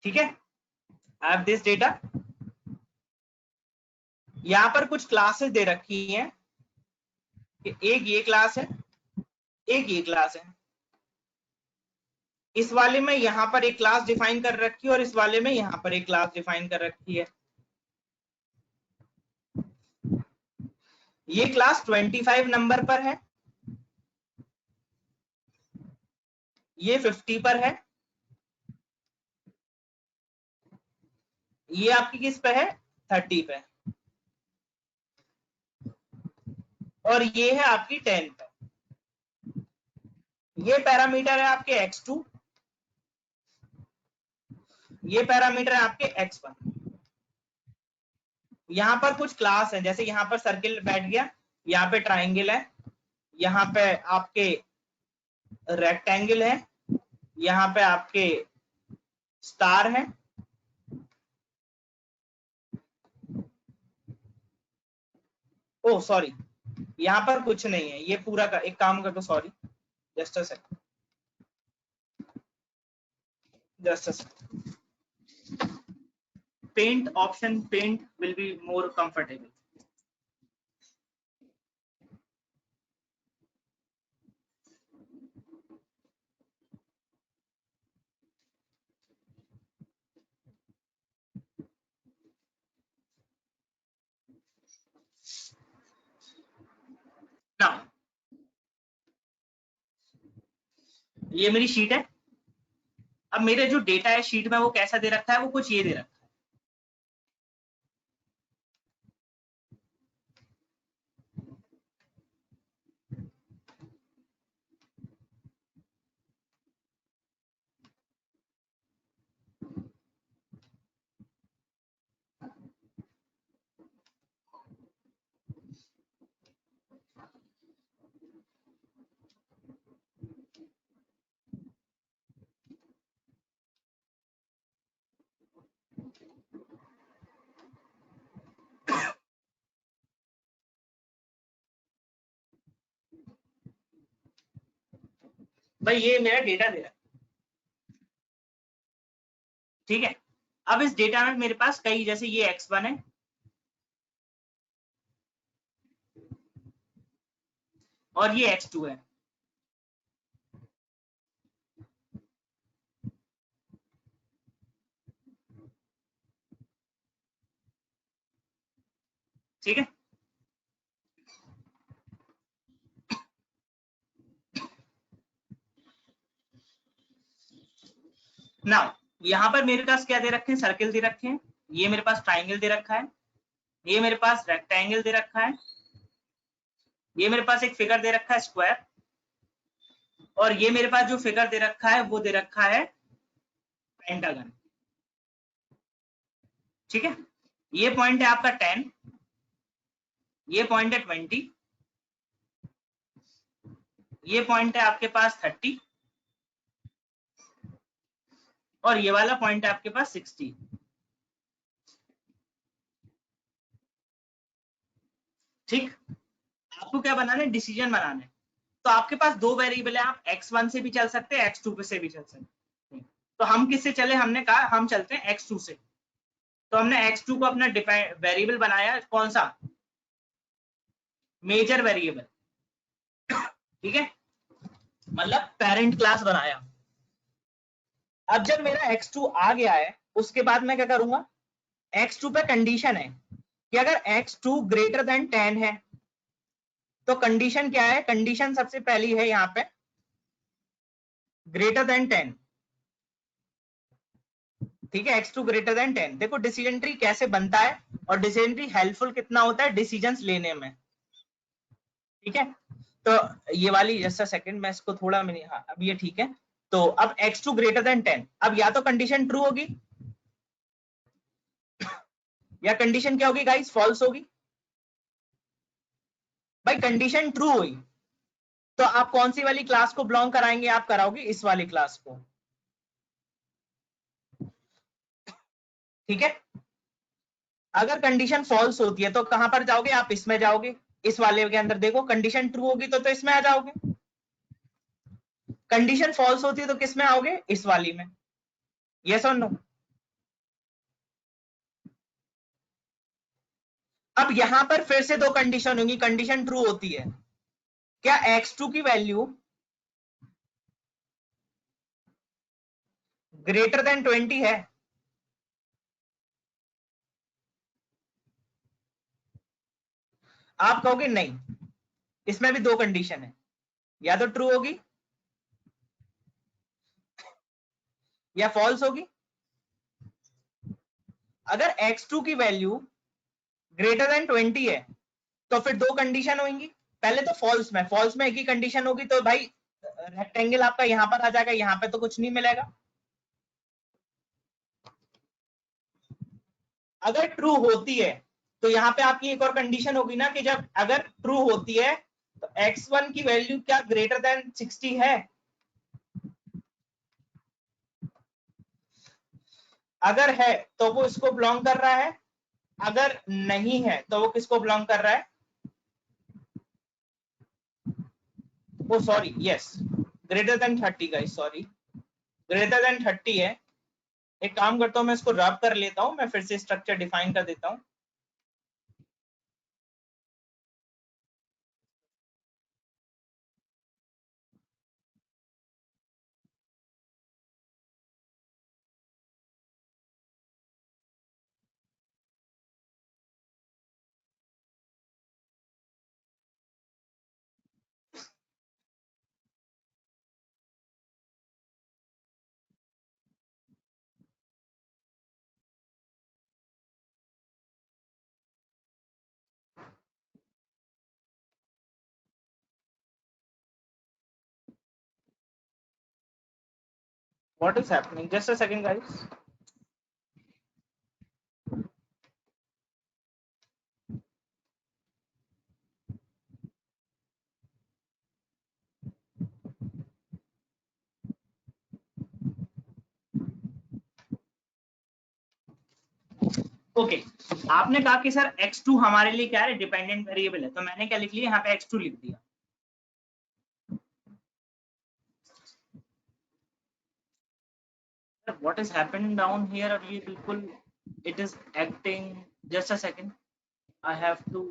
ठीक है, आई हैव दिस डेटा, यहां पर कुछ क्लासेस दे रखी हैं कि एक ये क्लास है, एक ये क्लास है, इस वाले में यहां पर एक क्लास डिफाइन कर रखी है और इस वाले में यहां पर एक क्लास डिफाइन कर रखी है। ये क्लास 25 नंबर पर है, ये 50 पर है, ये आपकी किस पे है, 30 पे, और ये है आपकी 10 पे। ये पैरामीटर है आपके x2, ये पैरामीटर है आपके x1। यहाँ पर कुछ क्लास है, जैसे यहाँ पर सर्किल बैठ गया, यहाँ पे ट्राइंगल है, यहाँ पे आपके रेक्टेंगल है, यहाँ पे आपके स्टार है, ओ सॉरी यहाँ पर कुछ नहीं है, ये पूरा का एक काम कर दो, sorry just a second, just a second, paint option, paint will be more comfortable. ना ये मेरी शीट है, अब मेरे जो डेटा है शीट में वो कैसा दे रखा है, वो कुछ ये दे रखा है, भाई ये मेरा डेटा दे रहा है, ठीक है। अब इस डेटा में मेरे पास कई, जैसे ये x1 है और ये x2 है, ठीक है। नाउ यहाँ पर मेरे पास क्या दे रखे हैं, सर्किल दे रखे हैं, ये मेरे पास ट्राइंगल दे रखा है, ये मेरे पास रेक्टेंगल दे रखा है, ये मेरे पास एक फिगर दे रखा है स्क्वायर, और ये मेरे पास जो फिगर दे रखा है वो दे रखा है पेंटागन, ठीक है। ये पॉइंट है आपका 10, ये पॉइंट है 20, ये पॉइंट है आपके पास 30, और ये वाला पॉइंट है आपके पास 60। ठीक, आपको क्या बनाना है, डिसीजन बनाना है। तो आपके पास दो वेरिएबल है, आप x1 से भी चल सकते हैं, x2 से भी चल सकते हैं। तो हम किससे चले, हमने कहा हम चलते हैं x2 से। तो हमने x2 को अपना वेरिएबल बनाया, कौन सा, मेजर वेरिएबल, ठीक है, मतलब पेरेंट क्लास बनाया। अब जब मेरा x2 आ गया है, उसके बाद मैं क्या करूंगा, x2 पे कंडीशन है कि अगर x2 ग्रेटर देन 10 है, तो कंडीशन क्या है, कंडीशन सबसे पहली है यहाँ पे ग्रेटर देन 10, ठीक है, x2 ग्रेटर देन 10। देखो डिसीजन ट्री कैसे बनता है और डिसीजन ट्री हेल्पफुल कितना होता है डिसीजंस लेने में, ठीक है। तो ये वाली जैसा सेकंड, मैं इसको थोड़ा मैंने, हाँ अब ये ठीक है। तो अब x2 ग्रेटर देन 10, अब या तो कंडीशन ट्रू होगी या कंडीशन क्या होगी गाइस, फॉल्स होगी। भाई कंडीशन ट्रू हुई तो आप कौन सी वाली क्लास को बिलोंग कराएंगे, आप कराओगे इस वाली क्लास को, ठीक है। अगर कंडीशन फॉल्स होती है तो कहां पर जाओगे, आप इसमें जाओगे, इस वाले के अंदर देखो कंडीशन ट्रू होगी तो इसमें आ जाओगे, कंडीशन फॉल्स होती है तो किस में आओगे, इस वाली में, यस और नो। अब यहां पर फिर से दो कंडीशन होंगी, कंडीशन ट्रू होती है, क्या x2 की वैल्यू ग्रेटर देन 20 है, आप कहोगे नहीं, इसमें भी दो कंडीशन है, या तो ट्रू होगी या फॉल्स होगी। अगर x2 की वैल्यू ग्रेटर देन 20 है तो फिर दो कंडीशन होंगी, पहले तो फॉल्स में एक ही कंडीशन होगी, तो भाई रेक्टेंगल आपका यहां पर आ जाएगा, यहां पे तो कुछ नहीं मिलेगा। अगर ट्रू होती है तो यहाँ पे आपकी एक और कंडीशन होगी ना, कि जब अगर ट्रू होती है तो x1 की वैल्यू क्या ग्रेटर देन 60 है, अगर है तो वो इसको बिलोंग कर रहा है, अगर नहीं है तो वो किसको बिलोंग कर रहा है, वो sorry yes greater than 30 guys, sorry greater than 30 है। एक काम करता हूं, मैं इसको रब कर लेता हूं, मैं फिर से स्ट्रक्चर डिफाइन कर देता हूं। What is happening, just a second guys. Okay, आपने कहा कि सर x2 हमारे लिए क्या है, डिपेंडेंट वेरिएबल है, तो मैंने क्या लिख लिया यहाँ पे x2 लिख दिया। what is happening down here? अभी बिल्कुल it is acting. Just a second, I have to.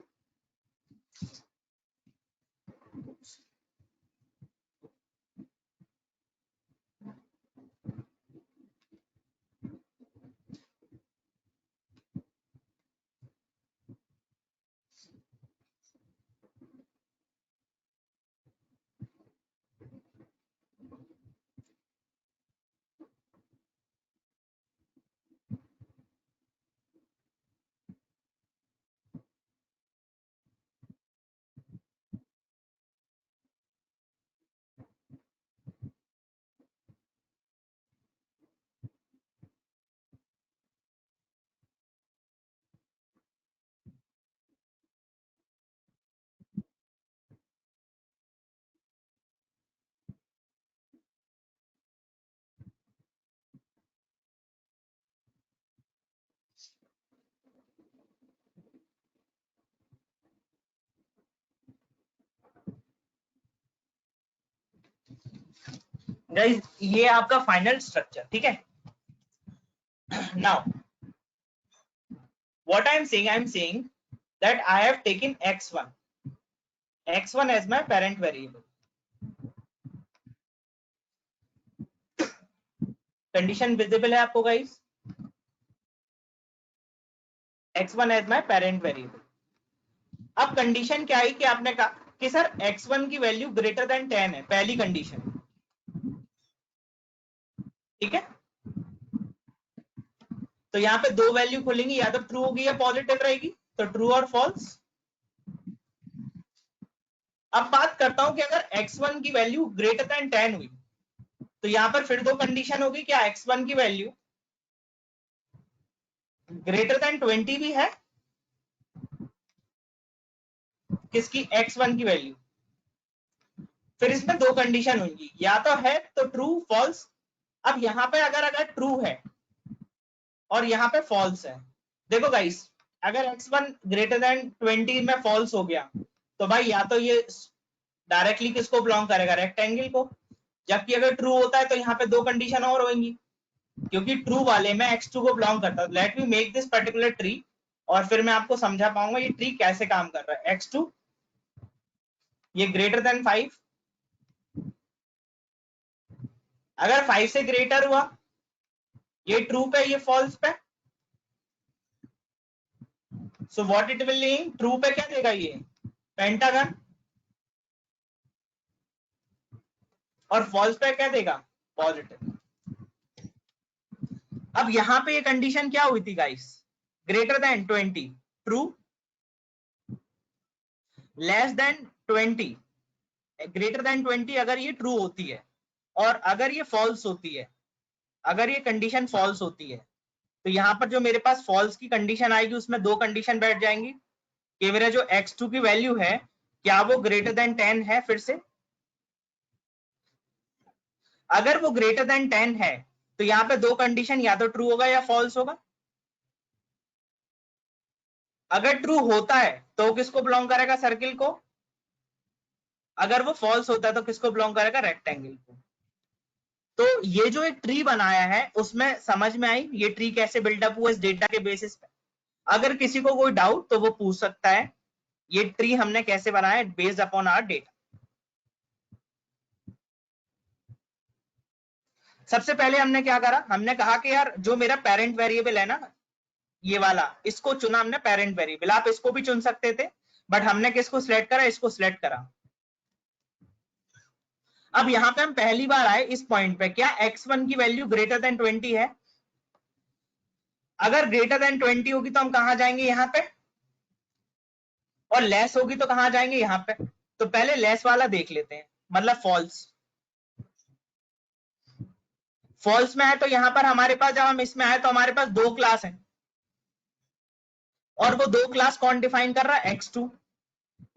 Guys, ये आपका फाइनल स्ट्रक्चर, ठीक है. Now, what I am saying that I have taken x1 as my parent variable. Condition visible है आपको guys? x1 as my parent variable. अब condition क्या है कि आपने कहा कि सर x1 की वैल्यू ग्रेटर देन 10 है, पहली कंडीशन, ठीक है. तो यहाँ पे दो वैल्यू खुलेंगी, या तो ट्रू होगी या पॉजिटिव रहेगी, तो ट्रू और फॉल्स. अब बात करता हूं कि अगर x1 की वैल्यू ग्रेटर देन 10 हुई तो यहां पर फिर दो कंडीशन होगी. क्या x1 की वैल्यू ग्रेटर देन 20 भी है? किसकी? x1 की वैल्यू. फिर इसमें दो कंडीशन होंगी, या तो है तो ट्रू फॉल्स. अब यहां पे अगर ट्रू है और यहाँ पे फॉल्स है, देखो गाइस, अगर x1 ग्रेटर देन 20 में फॉल्स हो गया तो भाई या तो ये डायरेक्टली किसको बिलोंग करेगा? रेक्टेंगल को. जबकि अगर ट्रू होता है तो यहाँ पे दो कंडीशन और होंगी, क्योंकि ट्रू वाले में x2 को बिलोंग करता है. Let me make this particular tree और फिर मैं आपको समझा पाऊंगा ये ट्री कैसे काम कर रहा है. x2 ये ग्रेटर देन 5, अगर 5 से ग्रेटर हुआ ये ट्रू पे, ये फॉल्स पे. So what it will mean? True पे क्या देगा? ये पेंटागन. और फॉल्स पे क्या देगा? पॉजिटिव. अब यहां पे ये कंडीशन क्या हुई थी guys? Greater than 20 true, less than 20. Greater than 20 अगर ये ट्रू होती है और अगर ये फॉल्स होती है, अगर ये कंडीशन फॉल्स होती है तो यहां पर जो मेरे पास फॉल्स की कंडीशन आएगी उसमें दो कंडीशन बैठ जाएंगी कि मेरा जो x2 की वैल्यू है क्या वो ग्रेटर देन 10 है. फिर से अगर वो ग्रेटर देन 10 है तो यहाँ पे दो कंडीशन, या तो ट्रू होगा या फॉल्स होगा. अगर ट्रू होता है तो किसको बिलोंग करेगा? सर्किल को. अगर वो फॉल्स होता है तो किसको बिलोंग करेगा? रेक्टेंगल को. तो ये जो एक ट्री बनाया है उसमें समझ में आई ये ट्री कैसे बिल्डअप हुआ इस डेटा के बेसिस पे. अगर किसी को कोई डाउट तो वो पूछ सकता है ये ट्री हमने कैसे बनाया बेस्ड अपॉन आवर डेटा. सबसे पहले हमने क्या करा? हमने कहा कि यार जो मेरा पेरेंट वेरिएबल है ना, ये वाला, इसको चुना हमने पेरेंट वेरिएबल. आप इसको भी चुन सकते थे बट हमने किसको सिलेक्ट करा? इसको सिलेक्ट करा. अब यहां पे हम पहली बार आए इस पॉइंट पे, क्या x1 की वैल्यू ग्रेटर देन 20 है? अगर ग्रेटर देन 20 होगी तो हम कहां जाएंगे? यहां पे. और लेस होगी तो कहां जाएंगे? यहां पे. तो पहले लेस वाला देख लेते हैं, मतलब फॉल्स. फॉल्स में है तो यहां पर हमारे पास, जब हम इसमें आए तो हमारे पास दो क्लास हैं और वो दो क्लास कौन डिफाइन कर रहा है? x2.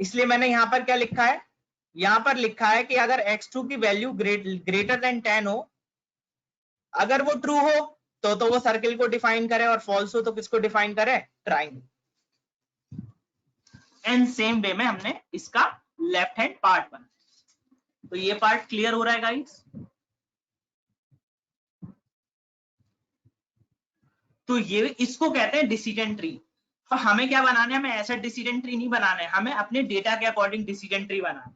इसलिए मैंने यहां पर क्या लिखा है? यहां पर लिखा है कि अगर x2 की वैल्यू ग्रेटर देन 10 हो, अगर वो ट्रू हो तो वो सर्किल को डिफाइन करे, और फॉल्स हो तो किसको डिफाइन करे? ट्राइंगल. एंड सेम वे में हमने इसका लेफ्ट हैंड पार्ट बना. तो ये पार्ट क्लियर हो रहा है गाइस? तो ये इसको कहते हैं डिसीजन ट्री। तो हमें क्या बनाना है, हमें ऐसा डिसीजन ट्री नहीं बनाना है, हमें अपने डेटा के अकॉर्डिंग डिसीजन ट्री बनाना है।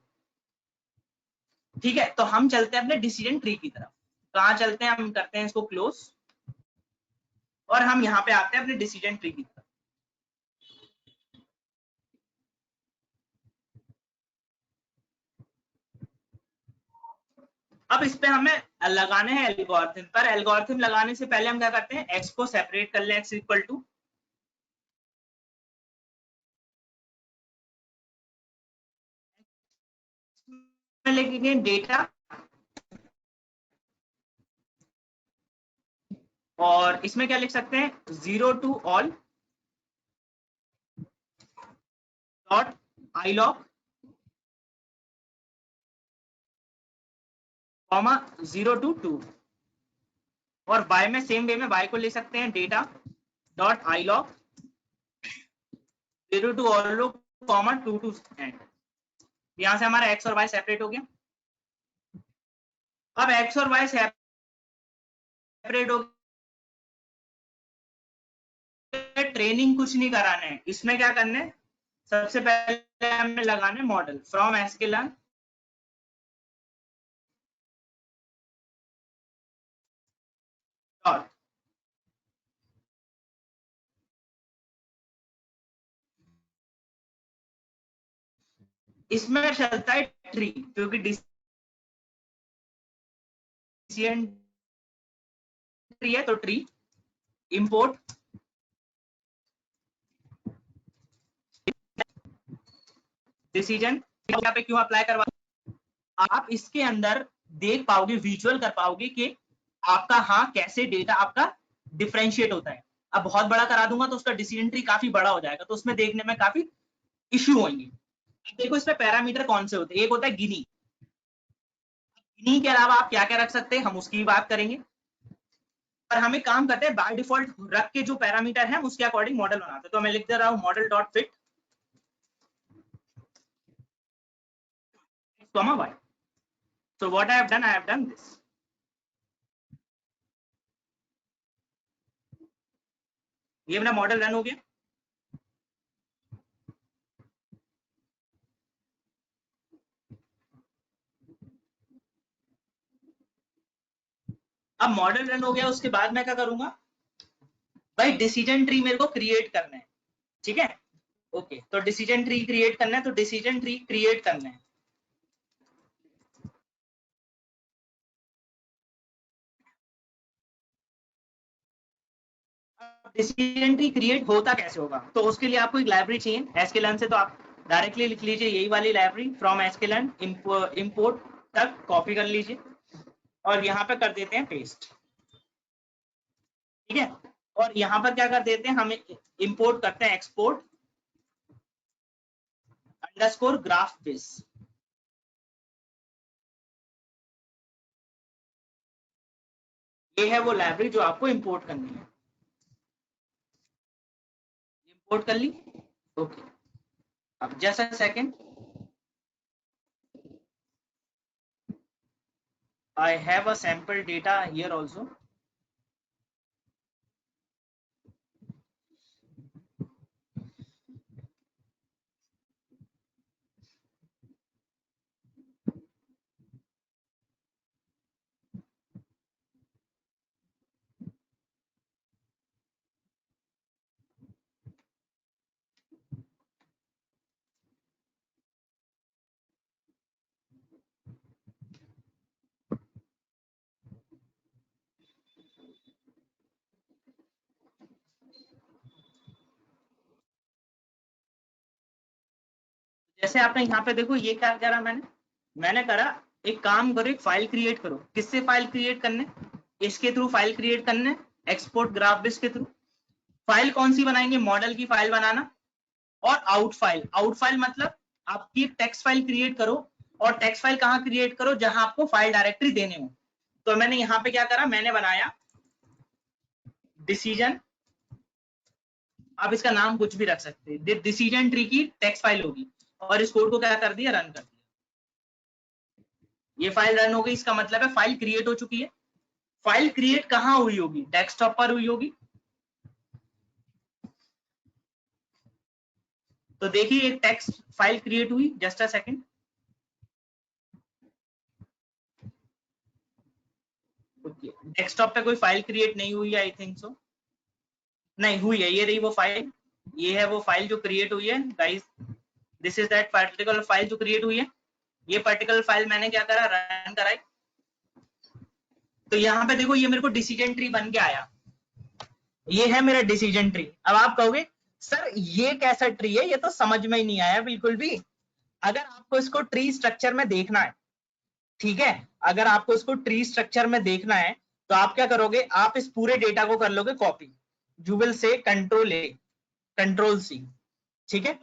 ठीक है, तो हम चलते हैं अपने डिसीजन ट्री की तरफ। कहाँ चलते हैं, हम करते हैं इसको क्लोज और हम यहाँ पे आते हैं अपने डिसीजन ट्री की तरफ। अब इस पे हमें लगाने हैं एल्गोरिथम, पर एल्गोरिथम लगाने से पहले हम क्या करते हैं, एक्स को सेपरेट कर लें, एक्स इक्वल टू लिखेंगे डेटा और इसमें क्या लिख सकते हैं, 0 to all dot ilog comma 0 to 2 और y में सेम वे में y को ले सकते हैं data dot ilog 0 to all comma 2 to end। यहां से हमारा x और y सेपरेट हो गया। अब x और y सेपरेट हो गया, ट्रेनिंग कुछ नहीं कराना है इसमें, क्या करना है, सबसे पहले हमें लगाने मॉडल फ्रॉम sklearn डॉट इसमें चलता है ट्री, क्योंकि डिसीजन ट्री है तो ट्री इंपोर्ट डिसीजन। यहाँ पे क्यों अप्लाई करवा, आप इसके अंदर देख पाओगे, विजुअल कर पाओगे कि आपका हाँ कैसे डेटा आपका डिफरेंशिएट होता है। अब बहुत बड़ा करा दूंगा तो उसका डिसीजन ट्री काफी बड़ा हो जाएगा, तो उसमें देखने में काफी इश्यू होंगे। अब देखो इसमें पैरामीटर कौन से होते हैं, एक होता है गिनी। गिनी के अलावा आप क्या क्या रख सकते हैं, हम उसकी भी बात करेंगे, पर हमें काम करते हैं बाय डिफॉल्ट रख के जो पैरामीटर है उसके अकॉर्डिंग मॉडल बनाते हैं। तो मैं लिख दे रहा हूँ model dot fit y। So what I have done this। ये मेरा मॉडल रन हो गया। अब मॉडल रन हो गया, उसके बाद मैं क्या करूंगा भाई, डिसीजन ट्री मेरे को क्रिएट करना है। ठीक है, ओके, तो डिसीजन ट्री क्रिएट करना है, तो डिसीजन ट्री क्रिएट करना है। डिसीजन ट्री क्रिएट होता कैसे होगा, तो उसके लिए आपको एक लाइब्रेरी चाहिए sklearn से, तो आप डायरेक्टली लिख लीजिए यही वाली लाइब्रेरी फ्रॉम sklearn इंपोर्ट तक कॉपी कर लीजिए और यहाँ पे कर देते हैं पेस्ट। ठीक है, और यहाँ पर क्या कर देते हैं, हमें इंपोर्ट करते हैं एक्सपोर्ट अंडरस्कोर ग्राफ बेस। ये है वो लाइब्रेरी जो आपको इंपोर्ट करनी है। इंपोर्ट कर ली, ओके। अब just a second, I have a sample data here also। जैसे आपने यहाँ पे देखो, ये क्या करा मैंने करा, एक काम करो, एक फाइल क्रिएट करो। किससे फाइल क्रिएट करने, इसके थ्रू फाइल क्रिएट करने, एक्सपोर्ट ग्राफ बेस के थ्रू। फाइल कौन सी बनाएंगे, मॉडल की फाइल बनाना। और आउट फाइल मतलब आपकी एक टेक्स्ट फाइल क्रिएट करो, और टेक्स्ट फाइल कहाँ क्रिएट करो, जहां आपको फाइल डायरेक्टरी देने हो। तो मैंने यहाँ पे क्या करा, मैंने बनाया डिसीजन, आप इसका नाम कुछ भी रख सकते हैं, डिसीजन ट्री की टेक्स्ट फाइल होगी, और इस कोड को क्या कर दिया, रन कर दिया। ये फाइल रन हो गई, इसका मतलब है फाइल क्रिएट हो चुकी है। फाइल क्रिएट कहाँ हुई होगी, डेस्कटॉप पर हुई होगी। तो देखिए एक टेक्स्ट फाइल क्रिएट हुई, जस्ट अ सेकंड। डेस्कटॉप पे कोई फाइल क्रिएट नहीं हुई है, आई थिंक सो। नहीं हुई है, ये रही वो फाइल, ये है वो फाइल जो क्रिएट हुई है guys. This is that particular file जो क्रिएट हुई है। ये पर्टिकुलर फाइल मैंने क्या करा, रन कराई। तो यहाँ पे देखो ये मेरे को डिसीजन ट्री बन के आया, ये है मेरा डिसीजन ट्री। अब आप कहोगे सर ये कैसा ट्री है, ये तो समझ में ही नहीं आया बिल्कुल भी। अगर आपको इसको ट्री स्ट्रक्चर में देखना है, ठीक है, अगर आपको इसको ट्री स्ट्रक्चर में देखना है तो आप क्या करोगे, आप इस पूरे डेटा को कर लोगे copy. You will say control A, control C, ठीक है।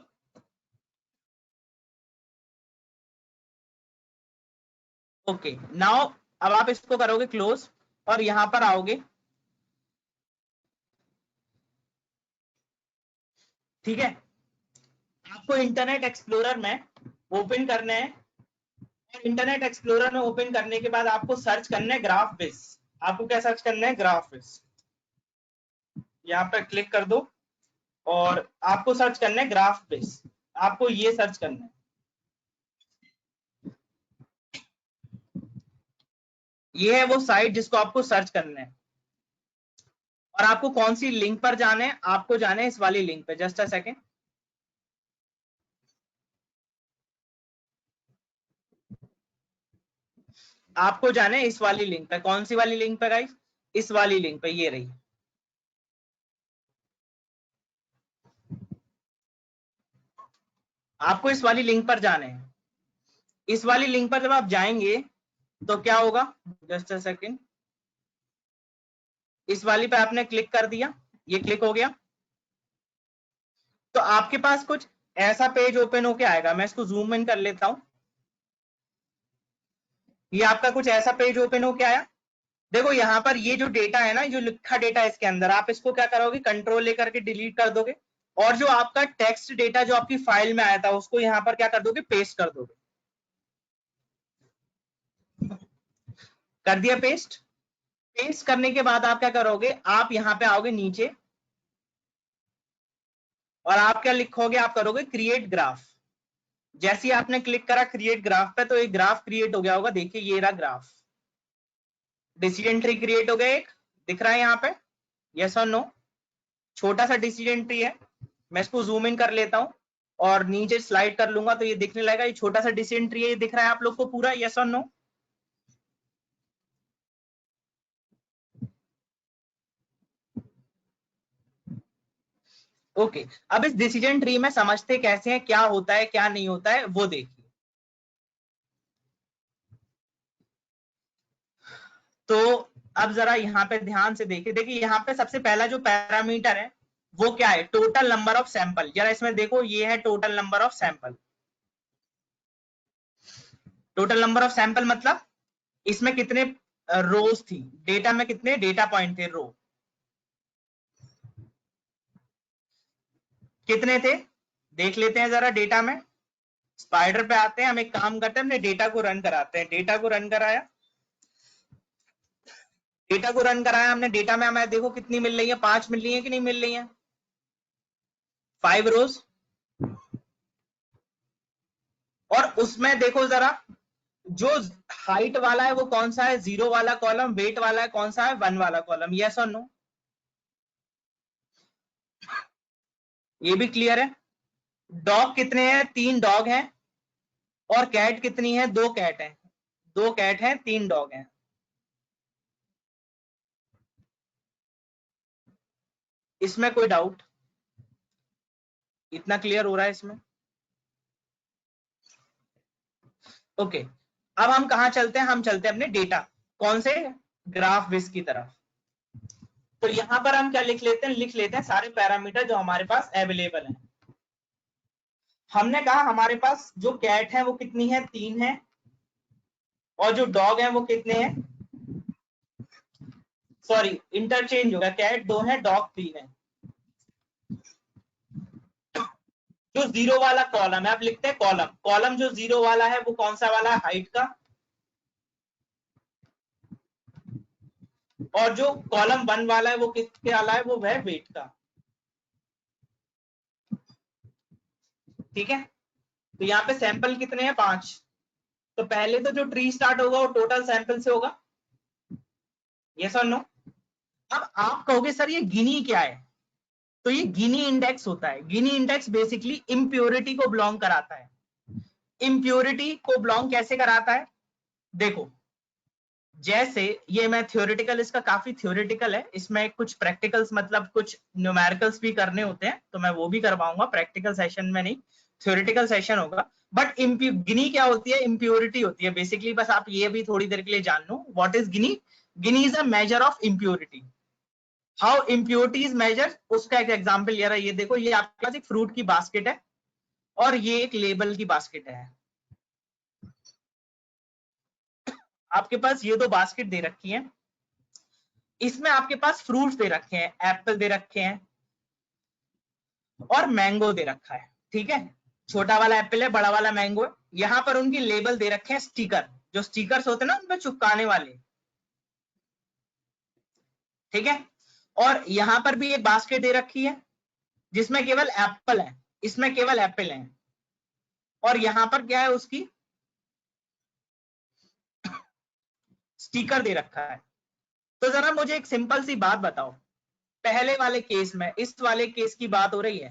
ओके नाउ अब आप इसको करोगे क्लोज और यहां पर आओगे, ठीक है। आपको इंटरनेट एक्सप्लोरर में ओपन करना है, और इंटरनेट एक्सप्लोरर में ओपन करने के बाद आपको सर्च करना है ग्राफ बेस। आपको क्या सर्च करना है, ग्राफ बेस। यहाँ पे क्लिक कर दो और आपको सर्च करना है ग्राफ बेस, आपको ये सर्च करना है। ये है वो साइट जिसको आपको सर्च करना है, और आपको कौन सी लिंक पर जाना है, आपको जाना है इस वाली लिंक पे, जस्ट अ सेकेंड। आपको जाना है इस वाली लिंक पे। कौन सी वाली लिंक पे गाइस, इस वाली लिंक पे, ये रही। आपको इस वाली लिंक पर जाना है। इस वाली लिंक पर जब आप जाएंगे तो क्या होगा, जस्ट अ सेकेंड, इस वाली पे आपने क्लिक कर दिया, ये क्लिक हो गया, तो आपके पास कुछ ऐसा पेज ओपन होके आएगा। मैं इसको जूम इन कर लेता हूं। ये आपका कुछ ऐसा पेज ओपन होके आया। देखो यहाँ पर ये जो डेटा है ना, जो लिखा डेटा है इसके अंदर, आप इसको क्या करोगे, कंट्रोल लेकर के डिलीट कर दोगे, और जो आपका टेक्स्ट डेटा जो आपकी फाइल में आया था उसको यहाँ पर क्या कर दोगे, पेस्ट कर दोगे। कर दिया पेस्ट। पेस्ट करने के बाद आप क्या करोगे, आप यहाँ पे आओगे नीचे, और आप क्या लिखोगे, आप करोगे क्रिएट ग्राफ। जैसे ही आपने क्लिक करा क्रिएट ग्राफ पे, तो एक ग्राफ क्रिएट हो गया होगा। देखिए ये रहा ग्राफ, डिसीजन ट्री क्रिएट हो गया, एक दिख रहा है यहाँ पे, यस और नो। छोटा सा डिसीजन ट्री है। मैं इसको जूम इन कर लेता हूँ और नीचे स्लाइड कर लूंगा तो ये दिखने लगेगा। ये छोटा सा डिसीजन ट्री है, ये दिख रहा है आप लोग को पूरा, यस और नो। ओके अब इस डिसीजन ट्री में समझते कैसे हैं, क्या होता है क्या नहीं होता है, वो देखिए। तो अब जरा यहाँ पे ध्यान से देखिए। देखिए यहाँ पे सबसे पहला जो पैरामीटर है वो क्या है, टोटल नंबर ऑफ सैंपल। जरा इसमें देखो, ये है total number of sample. Total number of sample मतलब इसमें कितने रोज थी, डेटा में कितने डेटा पॉइंट थे, रो कितने थे, देख लेते हैं जरा डेटा में। स्पाइडर पे आते हैं, हम एक काम करते हैं, अपने डेटा को रन कराते हैं। डेटा को रन कराया, डेटा को रन कराया हमने। डेटा में हमें देखो कितनी मिल रही है, 5 मिल रही है कि नहीं मिल रही है, 5 रोज। और उसमें देखो जरा, जो हाइट वाला है वो कौन सा है, 0 वाला कॉलम। वेट वाला है कौन सा है, 1 वाला कॉलम। यस और नो, ये भी क्लियर है। डॉग कितने हैं, 3 डॉग हैं। और कैट कितनी है, 2 कैट हैं। 2 कैट हैं, 3 डॉग हैं। इसमें कोई डाउट, इतना क्लियर हो रहा है इसमें। ओके अब हम कहा चलते हैं, हम चलते हैं अपने डेटा, कौन से, ग्राफ बेस की तरफ। तो यहां पर हम क्या लिख लेते हैं, लिख लेते हैं सारे पैरामीटर जो हमारे पास अवेलेबल हैं। हमने कहा हमारे पास जो कैट है वो कितनी है, 3 है। और जो डॉग है वो कितने हैं, सॉरी इंटरचेंज होगा, कैट 2 है, डॉग 3 है। जो 0 वाला कॉलम है, आप लिखते हैं कॉलम, कॉलम जो 0 वाला है वो कौन सा वाला है, हाइट का। और जो कॉलम 1 वाला है वो किसके वाला है, वो है वेट का। ठीक है, तो यहाँ पे सैंपल कितने हैं 5, तो पहले तो जो ट्री स्टार्ट होगा वो टोटल सैंपल से होगा, यस और नो। अब आप कहोगे सर ये गिनी क्या है, तो ये गिनी इंडेक्स होता है। गिनी इंडेक्स बेसिकली इम्प्योरिटी को बिलोंग कराता है। इम्प्योरिटी को बिलोंग कैसे कराता है, देखो जैसे ये मैं थ्योरेटिकल, इसका काफी थ्योरेटिकल है, इसमें कुछ प्रैक्टिकल्स मतलब कुछ न्यूमेरिकल्स भी करने होते हैं, तो मैं वो भी करवाऊंगा, प्रैक्टिकल सेशन में नहीं, थ्योरेटिकल सेशन होगा। बट गिनी क्या होती है, इम्प्योरिटी होती है बेसिकली, बस आप ये भी थोड़ी देर के लिए जान लो what is Gini. Gini is a measure of impurity. How impurity is measure, उसका एक एग्जाम्पल ये रहा, ये देखो, ये आपके पास एक फ्रूट की बास्केट है और ये एक लेबल की बास्केट है। आपके पास ये दो बास्केट दे रखी है, इसमें आपके पास फ्रूट्स दे रखे हैं, एप्पल दे रखे हैं और मैंगो दे रखा है, ठीक है, छोटा वाला एप्पल है, बड़ा वाला मैंगो है। यहां पर उनकी लेबल दे रखे हैं स्टिकर, जो स्टिकर्स होते हैं ना उनपे चिपकाने वाले, ठीक है। और यहां पर भी एक बास्केट दे रखी है जिसमें केवल एप्पल है, इसमें केवल एप्पल है, और यहां पर क्या है, उसकी स्टिकर दे रखा है। तो जरा मुझे एक सिंपल सी बात बताओ, पहले वाले केस में, इस वाले केस की बात हो रही है,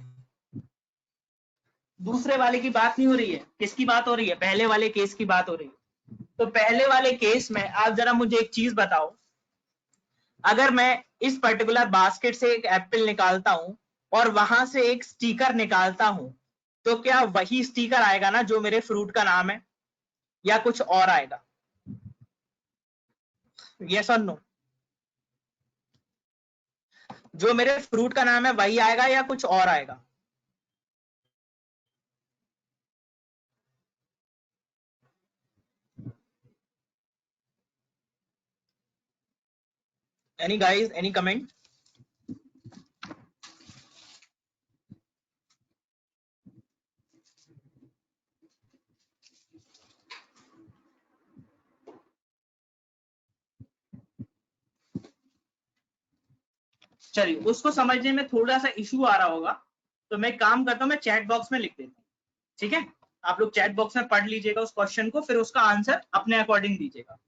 दूसरे वाले की बात नहीं हो रही है, किसकी बात हो रही है, पहले वाले केस की बात हो रही है। तो पहले वाले केस में आप जरा मुझे एक चीज बताओ, अगर मैं इस पर्टिकुलर बास्केट से एक एप्पल निकालता हूं और वहां से एक स्टिकर निकालता हूं, तो क्या वही स्टिकर आएगा ना जो मेरे फ्रूट का नाम है, या कुछ और आएगा, यस और नो। जो मेरे फ्रूट का नाम है वही आएगा या कुछ और आएगा, एनी गाइस, एनी कमेंट। चलिए, उसको समझने में थोड़ा सा इशू आ रहा होगा, तो मैं काम करता हूं, मैं चैट बॉक्स में लिख देता हूँ, ठीक है। आप लोग चैट बॉक्स में पढ़ लीजिएगा उस क्वेश्चन को, फिर उसका आंसर अपने अकॉर्डिंग दीजिएगा।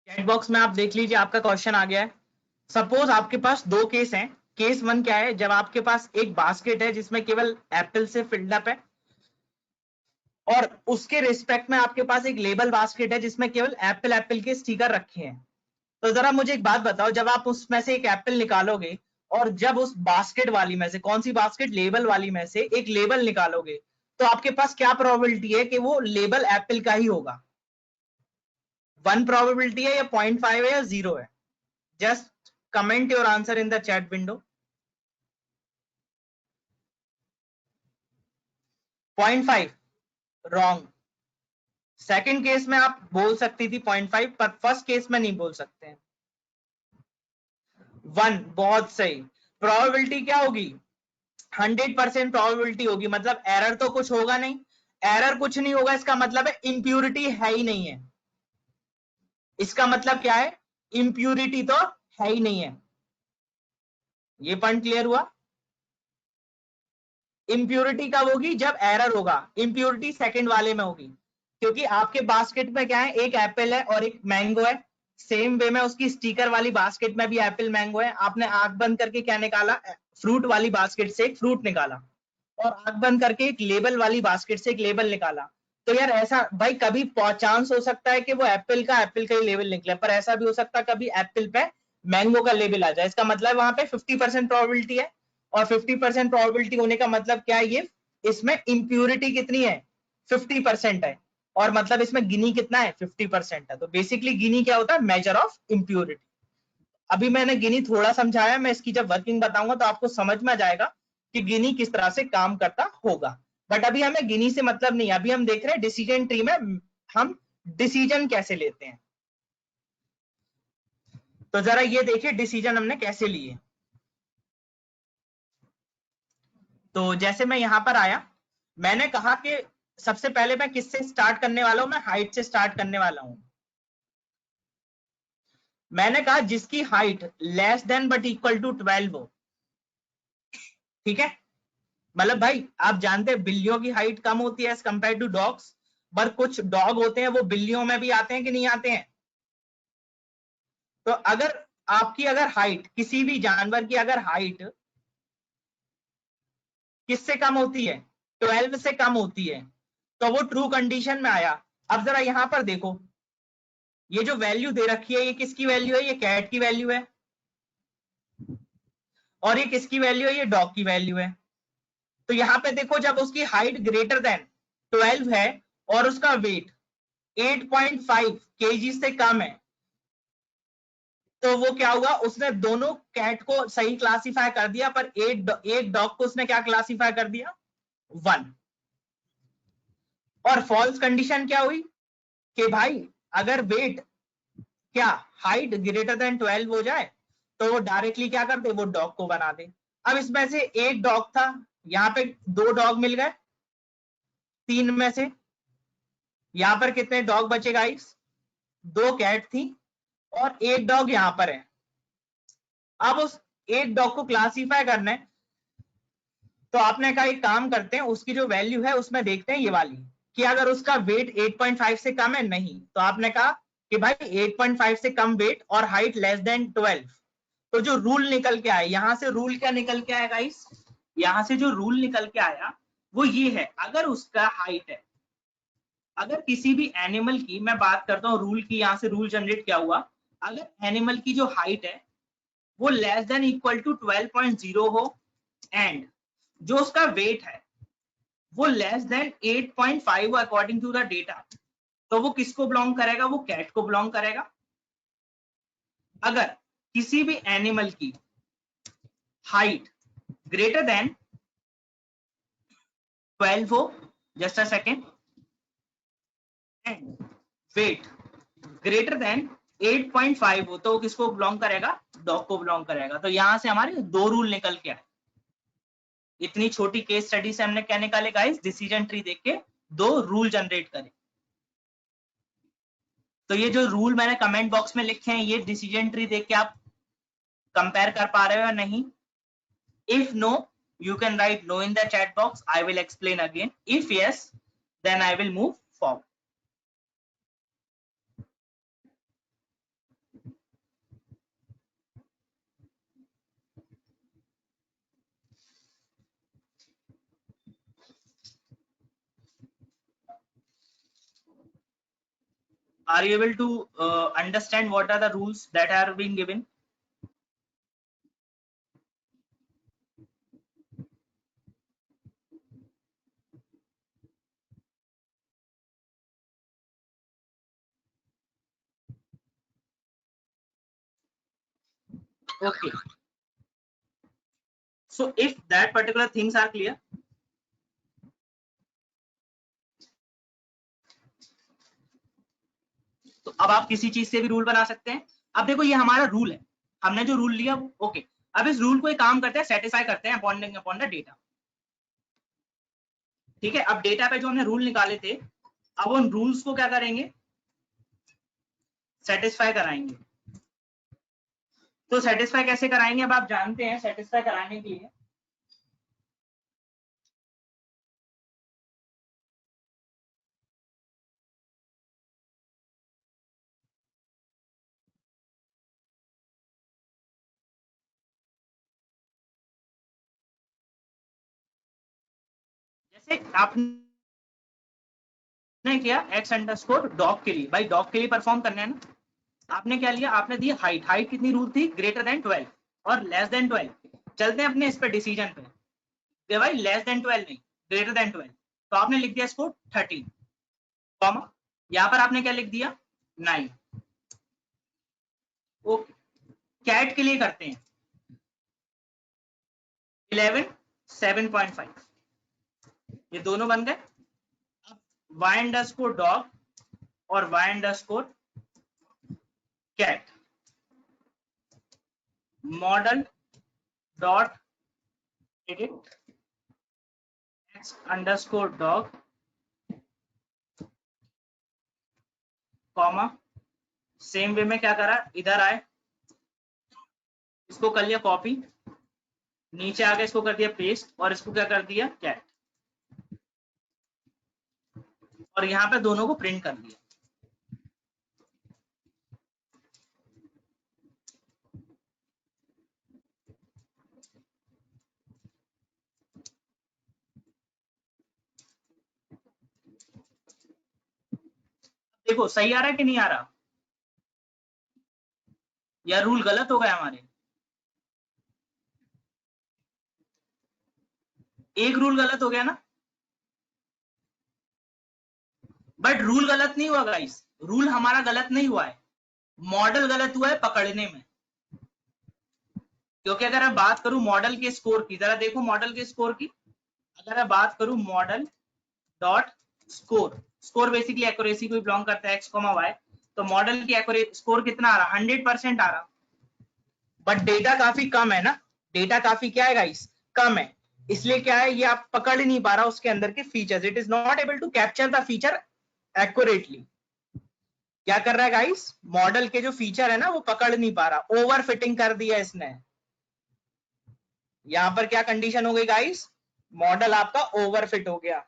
चैट बॉक्स में आप देख लीजिए, आपका क्वेश्चन आ गया है। सपोज आपके पास दो केस हैं। केस वन क्या है, जब आपके पास एक बास्केट है जिसमें केवल एप्पल से फिल्ड अप है, और उसके रिस्पेक्ट में आपके पास एक लेबल बास्केट है जिसमें केवल एप्पल एप्पल के स्टिकर रखे हैं। तो जरा मुझे एक बात बताओ, जब आप उसमें से एक एप्पल निकालोगे और जब उस बास्केट वाली में से, कौन सी बास्केट, लेबल वाली में से एक लेबल निकालोगे, तो आपके पास क्या प्रोबेबिलिटी है कि वो लेबल एप्पल का ही होगा? 1 प्रोबेबिलिटी है या 0.5 है या 0 है? Just comment your answer in the chat window. 0.5 wrong. Second case में आप बोल सकती थी 0.5, पर फर्स्ट केस में नहीं बोल सकते हैं। 1 बहुत सही। प्रोबेबिलिटी क्या होगी? 100% प्रोबेबिलिटी होगी, मतलब एरर तो कुछ होगा नहीं। एरर कुछ नहीं होगा, इसका मतलब है इंप्यूरिटी है ही नहीं है। इसका मतलब क्या है? इंप्यूरिटी तो है ही नहीं है। ये पॉइंट क्लियर हुआ? इंप्यूरिटी कब होगी? जब एरर होगा। इंप्यूरिटी सेकंड वाले में होगी, क्योंकि आपके बास्केट में क्या है, एक एप्पल है और एक मैंगो है। सेम वे में उसकी स्टिकर वाली बास्केट में भी एप्पल मैंगो है। आपने आंख बंद करके क्या निकाला? फ्रूट वाली बास्केट से एक फ्रूट निकाला। और आंख बंद करके एक लेबल वाली बास्केट से एक लेबल निकाला, तो यार ऐसा भाई कभी चांस हो सकता है कि वो एप्पल का ही लेबल निकले, पर ऐसा भी हो सकता है कभी एप्पल पे मैंगो का लेबल आ जाए। इसका मतलब वहां पे 50% प्रोबेबिलिटी है, और 50% प्रोबेबिलिटी होने का मतलब क्या है, ये इसमें इम्प्यूरिटी कितनी है, 50% है, और मतलब इसमें गिनी कितना है, 50% है। तो बेसिकली गिनी क्या होता है, मेजर ऑफ इम्प्यूरिटी। अभी मैंने गिनी थोड़ा समझाया, मैं इसकी जब वर्किंग बताऊंगा तो आपको समझ में आ जाएगा कि गिनी किस तरह से काम करता होगा। बट अभी हमें गिनी से मतलब नहीं, अभी हम देख रहे हैं डिसीजन ट्री में हम डिसीजन कैसे लेते हैं। तो जरा ये देखिए डिसीजन हमने कैसे लिए। तो जैसे मैं यहां पर आया, मैंने कहा कि सबसे पहले मैं किससे स्टार्ट करने वाला हूं, मैं हाइट से स्टार्ट करने वाला हूं। मैंने कहा जिसकी height less than but equal to 12 हो, ठीक है। मतलब भाई आप जानते हैं बिल्लियों की हाइट कम होती है एज कंपेयर टू डॉग्स, पर कुछ डॉग होते हैं वो बिल्लियों में भी आते हैं कि नहीं आते हैं। तो अगर आपकी अगर हाइट, किसी भी जानवर की अगर हाइट किससे कम होती है, 12 से कम होती है, तो वो ट्रू कंडीशन में आया। अब जरा यहां पर देखो, ये जो वैल्यू दे रखी है ये किसकी वैल्यू है, ये कैट की वैल्यू है, और ये किसकी वैल्यू है, ये डॉग की वैल्यू है। तो यहां पे देखो जब उसकी हाइट ग्रेटर देन 12 है और उसका वेट 8.5 केजी से कम है, तो वो क्या हुआ, उसने दोनों कैट को सही क्लासिफाई कर दिया, पर एक डॉग को उसने क्या क्लासिफाई कर दिया, 1। और फॉल्स कंडीशन क्या हुई कि भाई अगर वेट क्या हाइट ग्रेटर देन 12 हो जाए तो वो डायरेक्टली क्या कर दे, वो डॉग को बना दे। अब इसमें से एक डॉग था, यहाँ पे दो डॉग मिल गए, तीन में से यहाँ पर कितने डॉग बचे गाइस, दो कैट थी और एक डॉग यहाँ पर है। अब उस एक डॉग को क्लासीफाई करना है, तो आपने कहा एक काम करते हैं, उसकी जो वैल्यू है उसमें देखते हैं ये वाली, कि अगर उसका वेट 8.5 से कम है, नहीं, तो आपने कहा कि भाई 8.5 से कम वेट और हाइट लेस देन 12। तो जो रूल निकल के आया, यहां से रूल क्या निकल के आया गाइस, यहां से जो रूल निकल के आया वो ये है, अगर उसका हाइट है, अगर किसी भी एनिमल की मैं बात करता हूँ रूल की, यहां से रूल जनरेट क्या हुआ, अगर एनिमल की जो हाइट है वो लेस देन इक्वल टू 12.0 हो, एंड जो उसका वेट है वो लेस देन 8.5 हो अकॉर्डिंग टू द डेटा, तो वो किसको बिलोंग करेगा, वो कैट को बिलोंग करेगा। अगर किसी भी एनिमल की हाइट ग्रेटर देन 12 हो, just a second, and weight greater than 8.5 हो, तो किसको बिलोंग करेगा, डॉग को बिलोंग करेगा। तो यहां से हमारे दो रूल निकल के आए। इतनी छोटी केस स्टडी से हमने क्या निकाले गाइस, डिसीजन ट्री देख के दो रूल जनरेट करे। तो ये जो रूल मैंने कमेंट बॉक्स में लिखे हैं, ये डिसीजन ट्री देख के आप कंपेयर कर पा रहे हो या नहीं। If no, you can write no in the chat box, I will explain again. If yes, then I will move forward. Are you able to understand what are the rules that are being given? Okay, so if that particular things are clear, तो अब आप किसी चीज से भी rule बना सकते हैं। अब देखो ये हमारा रूल है, हमने जो रूल लिया, ओके। अब इस रूल को एक काम करते हैं, सेटिस्फाई करते हैं अपॉन द डेटा, ठीक है। अब डेटा पे जो हमने रूल निकाले थे, अब उन रूल्स को क्या करेंगे, सेटिस्फाई कराएंगे। तो सेटिस्फाई कैसे कराएंगे, अब आप जानते हैं सेटिस्फाई कराने के लिए जैसे आपने किया एक्स अंडरस्कोर डॉग के लिए, भाई डॉग के लिए परफॉर्म करना है ना, आपने क्या लिया, आपने दी हाइट, हाइट कितनी रूल थी, ग्रेटर देन 12 और लेस देन 12। चलते हैं अपने इस पे डिसीजन पे, भाई लेस देन 12 नहीं, ग्रेटर देन 12, तो आपने लिख दिया इसको 13, कॉमा यहाँ पर आपने क्या लिख दिया 9। ओके, कैट के लिए करते हैं 11 7.5, ये दोनों बन गए। अब y अंडरस्कोर डॉग और y underscore cat, model dot edit x underscore dog comma, same way में क्या करा, इधर आए, इसको कर लिया कॉपी, नीचे आके इसको कर दिया पेस्ट और इसको क्या कर दिया कैट, और यहाँ पे दोनों को प्रिंट कर दिया। देखो सही आ रहा है कि नहीं आ रहा, या रूल गलत हो गया हमारे, एक रूल गलत हो गया ना, बट रूल गलत नहीं हुआ गाइस, रूल हमारा गलत नहीं हुआ है, मॉडल गलत हुआ है पकड़ने में। क्योंकि अगर मैं बात करूं मॉडल के स्कोर की, जरा देखो मॉडल के स्कोर की, अगर मैं बात करूं model dot score, score basically accuracy को बिलोंग करता है x, y, तो मॉडल की एक्यूरेसी स्कोर कितना आ रहा, 100% आ रहा, बट डेटा काफी कम है ना, डेटा काफी क्या है गाइस, कम है, इसलिए क्या है ये आप पकड़ नहीं पा रहा उसके अंदर के features, it is not able to capture the feature accurately. क्या कर रहा है गाइस, मॉडल के जो फीचर है ना वो पकड़ नहीं पा रहा, ओवर फिटिंग कर दिया इसने। यहां पर क्या कंडीशन हो गई गाइस, मॉडल आपका ओवर फिट हो गया।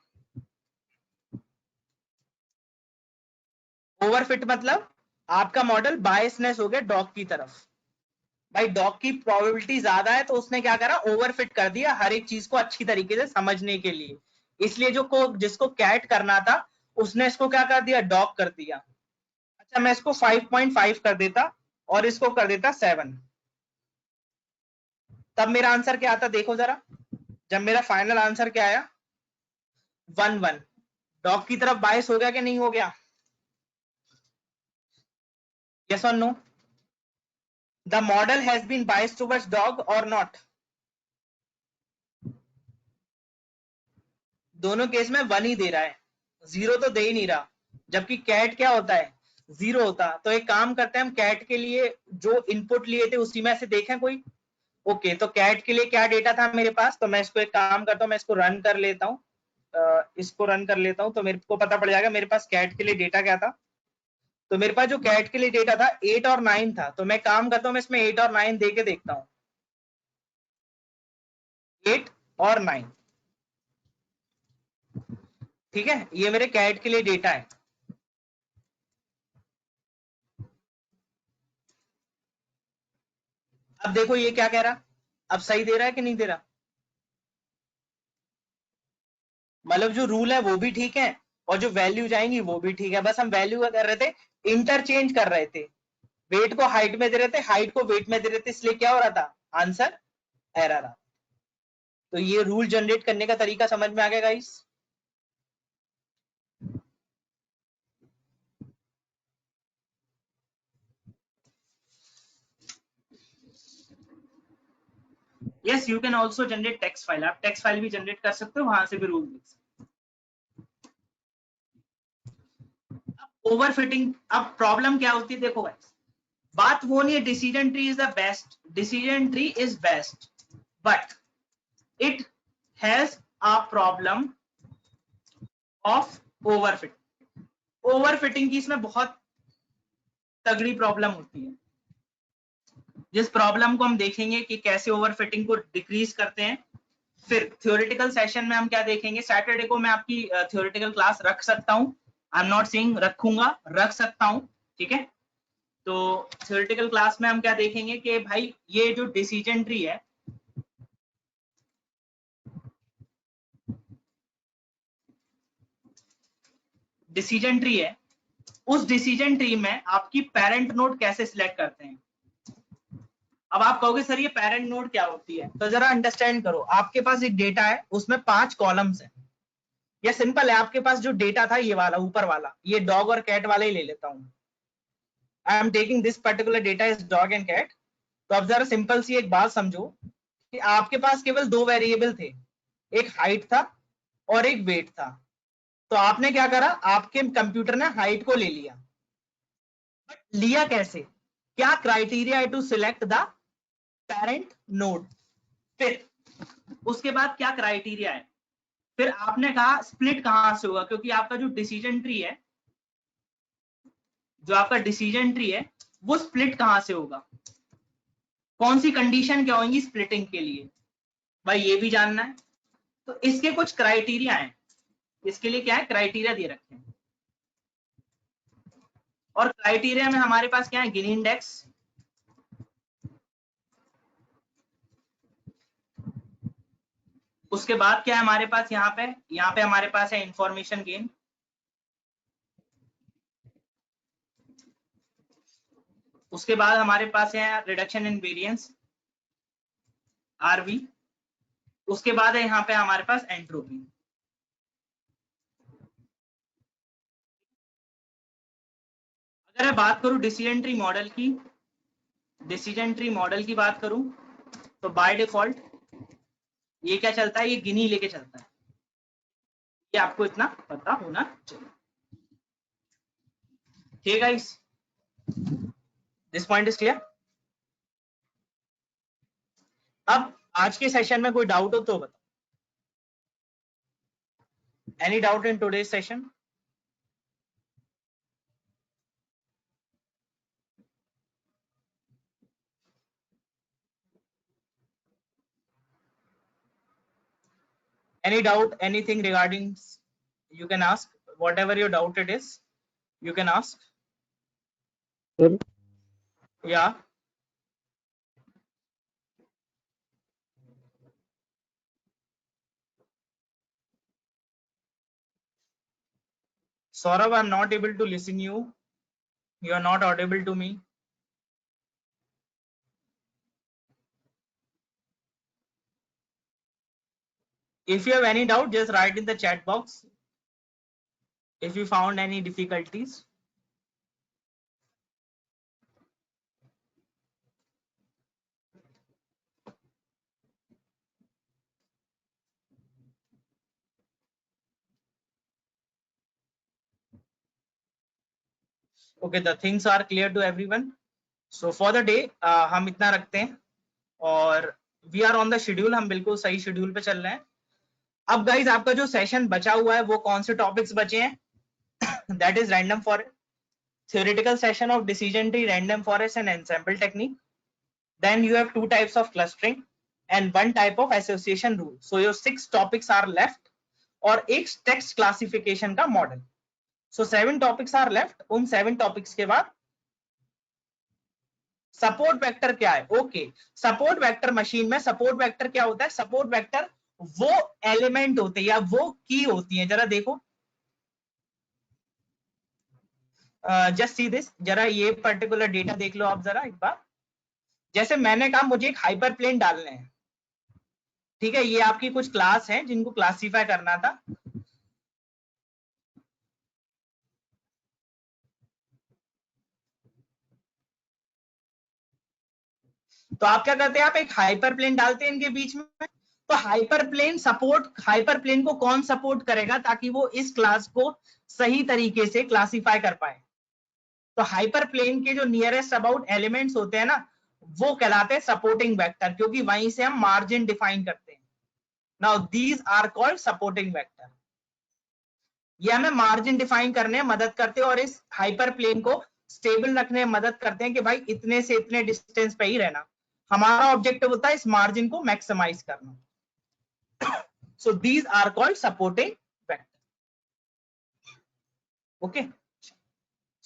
ओवर फिट मतलब आपका मॉडल बायसनेस हो गया डॉग की तरफ, भाई डॉग की प्रोबेबिलिटी ज्यादा है तो उसने क्या करा, ओवर फिट कर दिया हर एक चीज को अच्छी तरीके से समझने के लिए, इसलिए जो को जिसको कैट करना था उसने इसको क्या कर दिया, डॉग कर दिया। अच्छा मैं इसको 5.5 कर देता और इसको कर देता 7, तब मेरा आंसर क्या आता देखो जरा, जब मेरा फाइनल आंसर क्या आया 1 डॉग की तरफ बायस हो गया कि नहीं हो गया, yes or no, the model has been biased towards dog or not, दोनों केस में 1 ही दे रहा है, 0 तो दे ही नहीं रहा, जबकि कैट क्या होता है 0 होता। तो एक काम करते हैं हम, कैट के लिए जो इनपुट लिए थे उसी में से देखें कोई, ओके तो कैट के लिए क्या डेटा था मेरे पास, तो मैं इसको एक काम करता हूँ, मैं इसको रन कर लेता हूँ, इसको रन कर लेता हूँ तो मेरे को पता पड़ जाएगा मेरे पास कैट के लिए डेटा क्या था। तो मेरे पास जो कैट के लिए डेटा था 8 और 9 था, तो मैं काम करता हूँ मैं इसमें 8 और 9 दे के देखता हूँ, 8 और 9, ठीक है, ये मेरे कैट के लिए डेटा है। अब देखो ये क्या कह रहा, अब सही दे रहा है कि नहीं दे रहा, मतलब जो रूल है वो भी ठीक है और जो वैल्यू जाएंगी वो भी ठीक है, बस हम वैल्यू क्या कर रहे थे, इंटरचेंज कर रहे थे, वेट को हाइट में दे रहे थे, हाइट को वेट में दे रहे थे, इसलिए क्या हो रहा था, आंसर एरर रहा। तो ये रूल जनरेट करने का तरीका समझ में आ गया guys. Yes you can also generate text file, आप टेक्स्ट फाइल भी जनरेट कर सकते हो, वहां से भी रूल देख सकते हो। ओवर फिटिंग, अब प्रॉब्लम क्या होती है देखो गाइस, बात वो नहीं है decision tree is the best, decision tree is best, but it has a problem of overfit, overfitting की इसमें बहुत तगड़ी प्रॉब्लम होती है, जिस प्रॉब्लम को हम देखेंगे कि कैसे ओवरफिटिंग को डिक्रीज करते हैं। फिर थ्योरेटिकल सेशन में हम क्या देखेंगे, सैटरडे को मैं आपकी थ्योरेटिकल क्लास रख सकता हूं, आई एम नॉट सेइंग रखूंगा, रख सकता हूं, ठीक है। तो थ्योरेटिकल क्लास में हम क्या देखेंगे कि भाई ये जो डिसीजन ट्री है डिसीजन ट्री है, उस डिसीजन ट्री में आपकी पेरेंट नोड कैसे सिलेक्ट करते हैं। अब आप कहोगे सर ये पेरेंट नोड क्या होती है, तो जरा अंडरस्टैंड करो। आपके पास एक डेटा है, उसमें 5 कॉलम्स हैं। ये सिंपल है, आपके पास जो डेटा था ये वाला ऊपर वाला, ये डॉग और कैट वाला ही ले लेता हूं। I am taking this particular data is dog and cat. तो अब जरा सिंपल सी एक बात समझो कि आपके पास केवल 2 वेरिएबल थे, एक हाइट था और एक वेट था। तो आपने क्या करा, आपके कंप्यूटर ने हाइट को ले लिया, बट लिया कैसे, क्या क्राइटेरिया है to select the parent node. फिर उसके बाद क्या क्राइटेरिया है, फिर आपने कहा स्प्लिट कहां से होगा, क्योंकि आपका जो डिसीजन ट्री है, जो आपका डिसीजन ट्री है वो स्प्लिट कहां से होगा, कौन सी कंडीशन क्या होंगी स्प्लिटिंग के लिए, भाई ये भी जानना है। तो इसके कुछ क्राइटेरिया हैं, इसके लिए क्या है क्राइटेरिया दे रखे हैं। और क्राइटेरिया में हमारे पास क्या है, गिनी इंडेक्स, उसके बाद क्या है हमारे पास यहाँ पे हमारे पास है इंफॉर्मेशन गेन, उसके बाद हमारे पास है रिडक्शन इन वेरिएंस आरवी, उसके बाद है यहाँ पे हमारे पास एंट्रोपी। अगर मैं बात करूं डिसीजन ट्री मॉडल की, बात करूं तो बाय डिफॉल्ट ये क्या चलता है, ये गिनी लेके चलता है। ये आपको इतना पता होना चाहिए। ठीक है guys, this point is clear. अब आज के सेशन में कोई डाउट हो तो बताओ। Any doubt in today's session? Any doubt, anything regarding, you can ask whatever your doubt it is, you can ask. Sir, Yeah. Saurabh, I'm not able to listen you. You are not audible to me. If you have any doubt, just write in the chat box. If you found any difficulties. Okay, the things are clear to everyone. So for the day, हम इतना रखते हैं और we are on the schedule, हम बिल्कुल सही schedule पे चल रहे हैं। अब गाइज आपका जो सेशन बचा हुआ है वो कौन से टॉपिक्स बचे हैं, that is random forest, theoretical session of decision tree, random forest and ensemble technique. Then you have 2 types of clustering and 1 type of association rule. So your 6 topics are left और एक text classification का model. So 7 topics are left. उन 7 topics के बाद support vector क्या है। Okay, support vector machine में support vector क्या होता है, सपोर्ट वेक्टर वो एलिमेंट होते हैं या वो की होती है। जरा देखो, जस्ट सी दिस, जरा ये पर्टिकुलर डेटा देख लो आप जरा एक बार। जैसे मैंने कहा मुझे एक हाइपर प्लेन डालने हैं, ठीक है, ये आपकी कुछ क्लास है जिनको क्लासिफाई करना था। तो आप क्या करते हैं, आप एक हाइपर प्लेन डालते हैं इनके बीच में। तो हाइपर प्लेन को कौन सपोर्ट करेगा ताकि वो इस क्लास को सही तरीके से क्लासिफाई कर पाए। तो हाइपर प्लेन के जो नियरेस्ट अबाउट एलिमेंट्स होते हैं ना, वो कहलाते हैं सपोर्टिंग वेक्टर, क्योंकि वहीं से हम मार्जिन डिफाइन करते हैं। Now these are called supporting vector. ये हमें मार्जिन डिफाइन करने में मदद करते हैं और इस हाइपर प्लेन को स्टेबल रखने में मदद करते हैं कि भाई इतने से इतने डिस्टेंस पे ही रहना। हमारा ऑब्जेक्टिव होता है इस मार्जिन को मैक्सिमाइज करना। So these are called supporting vector. Okay.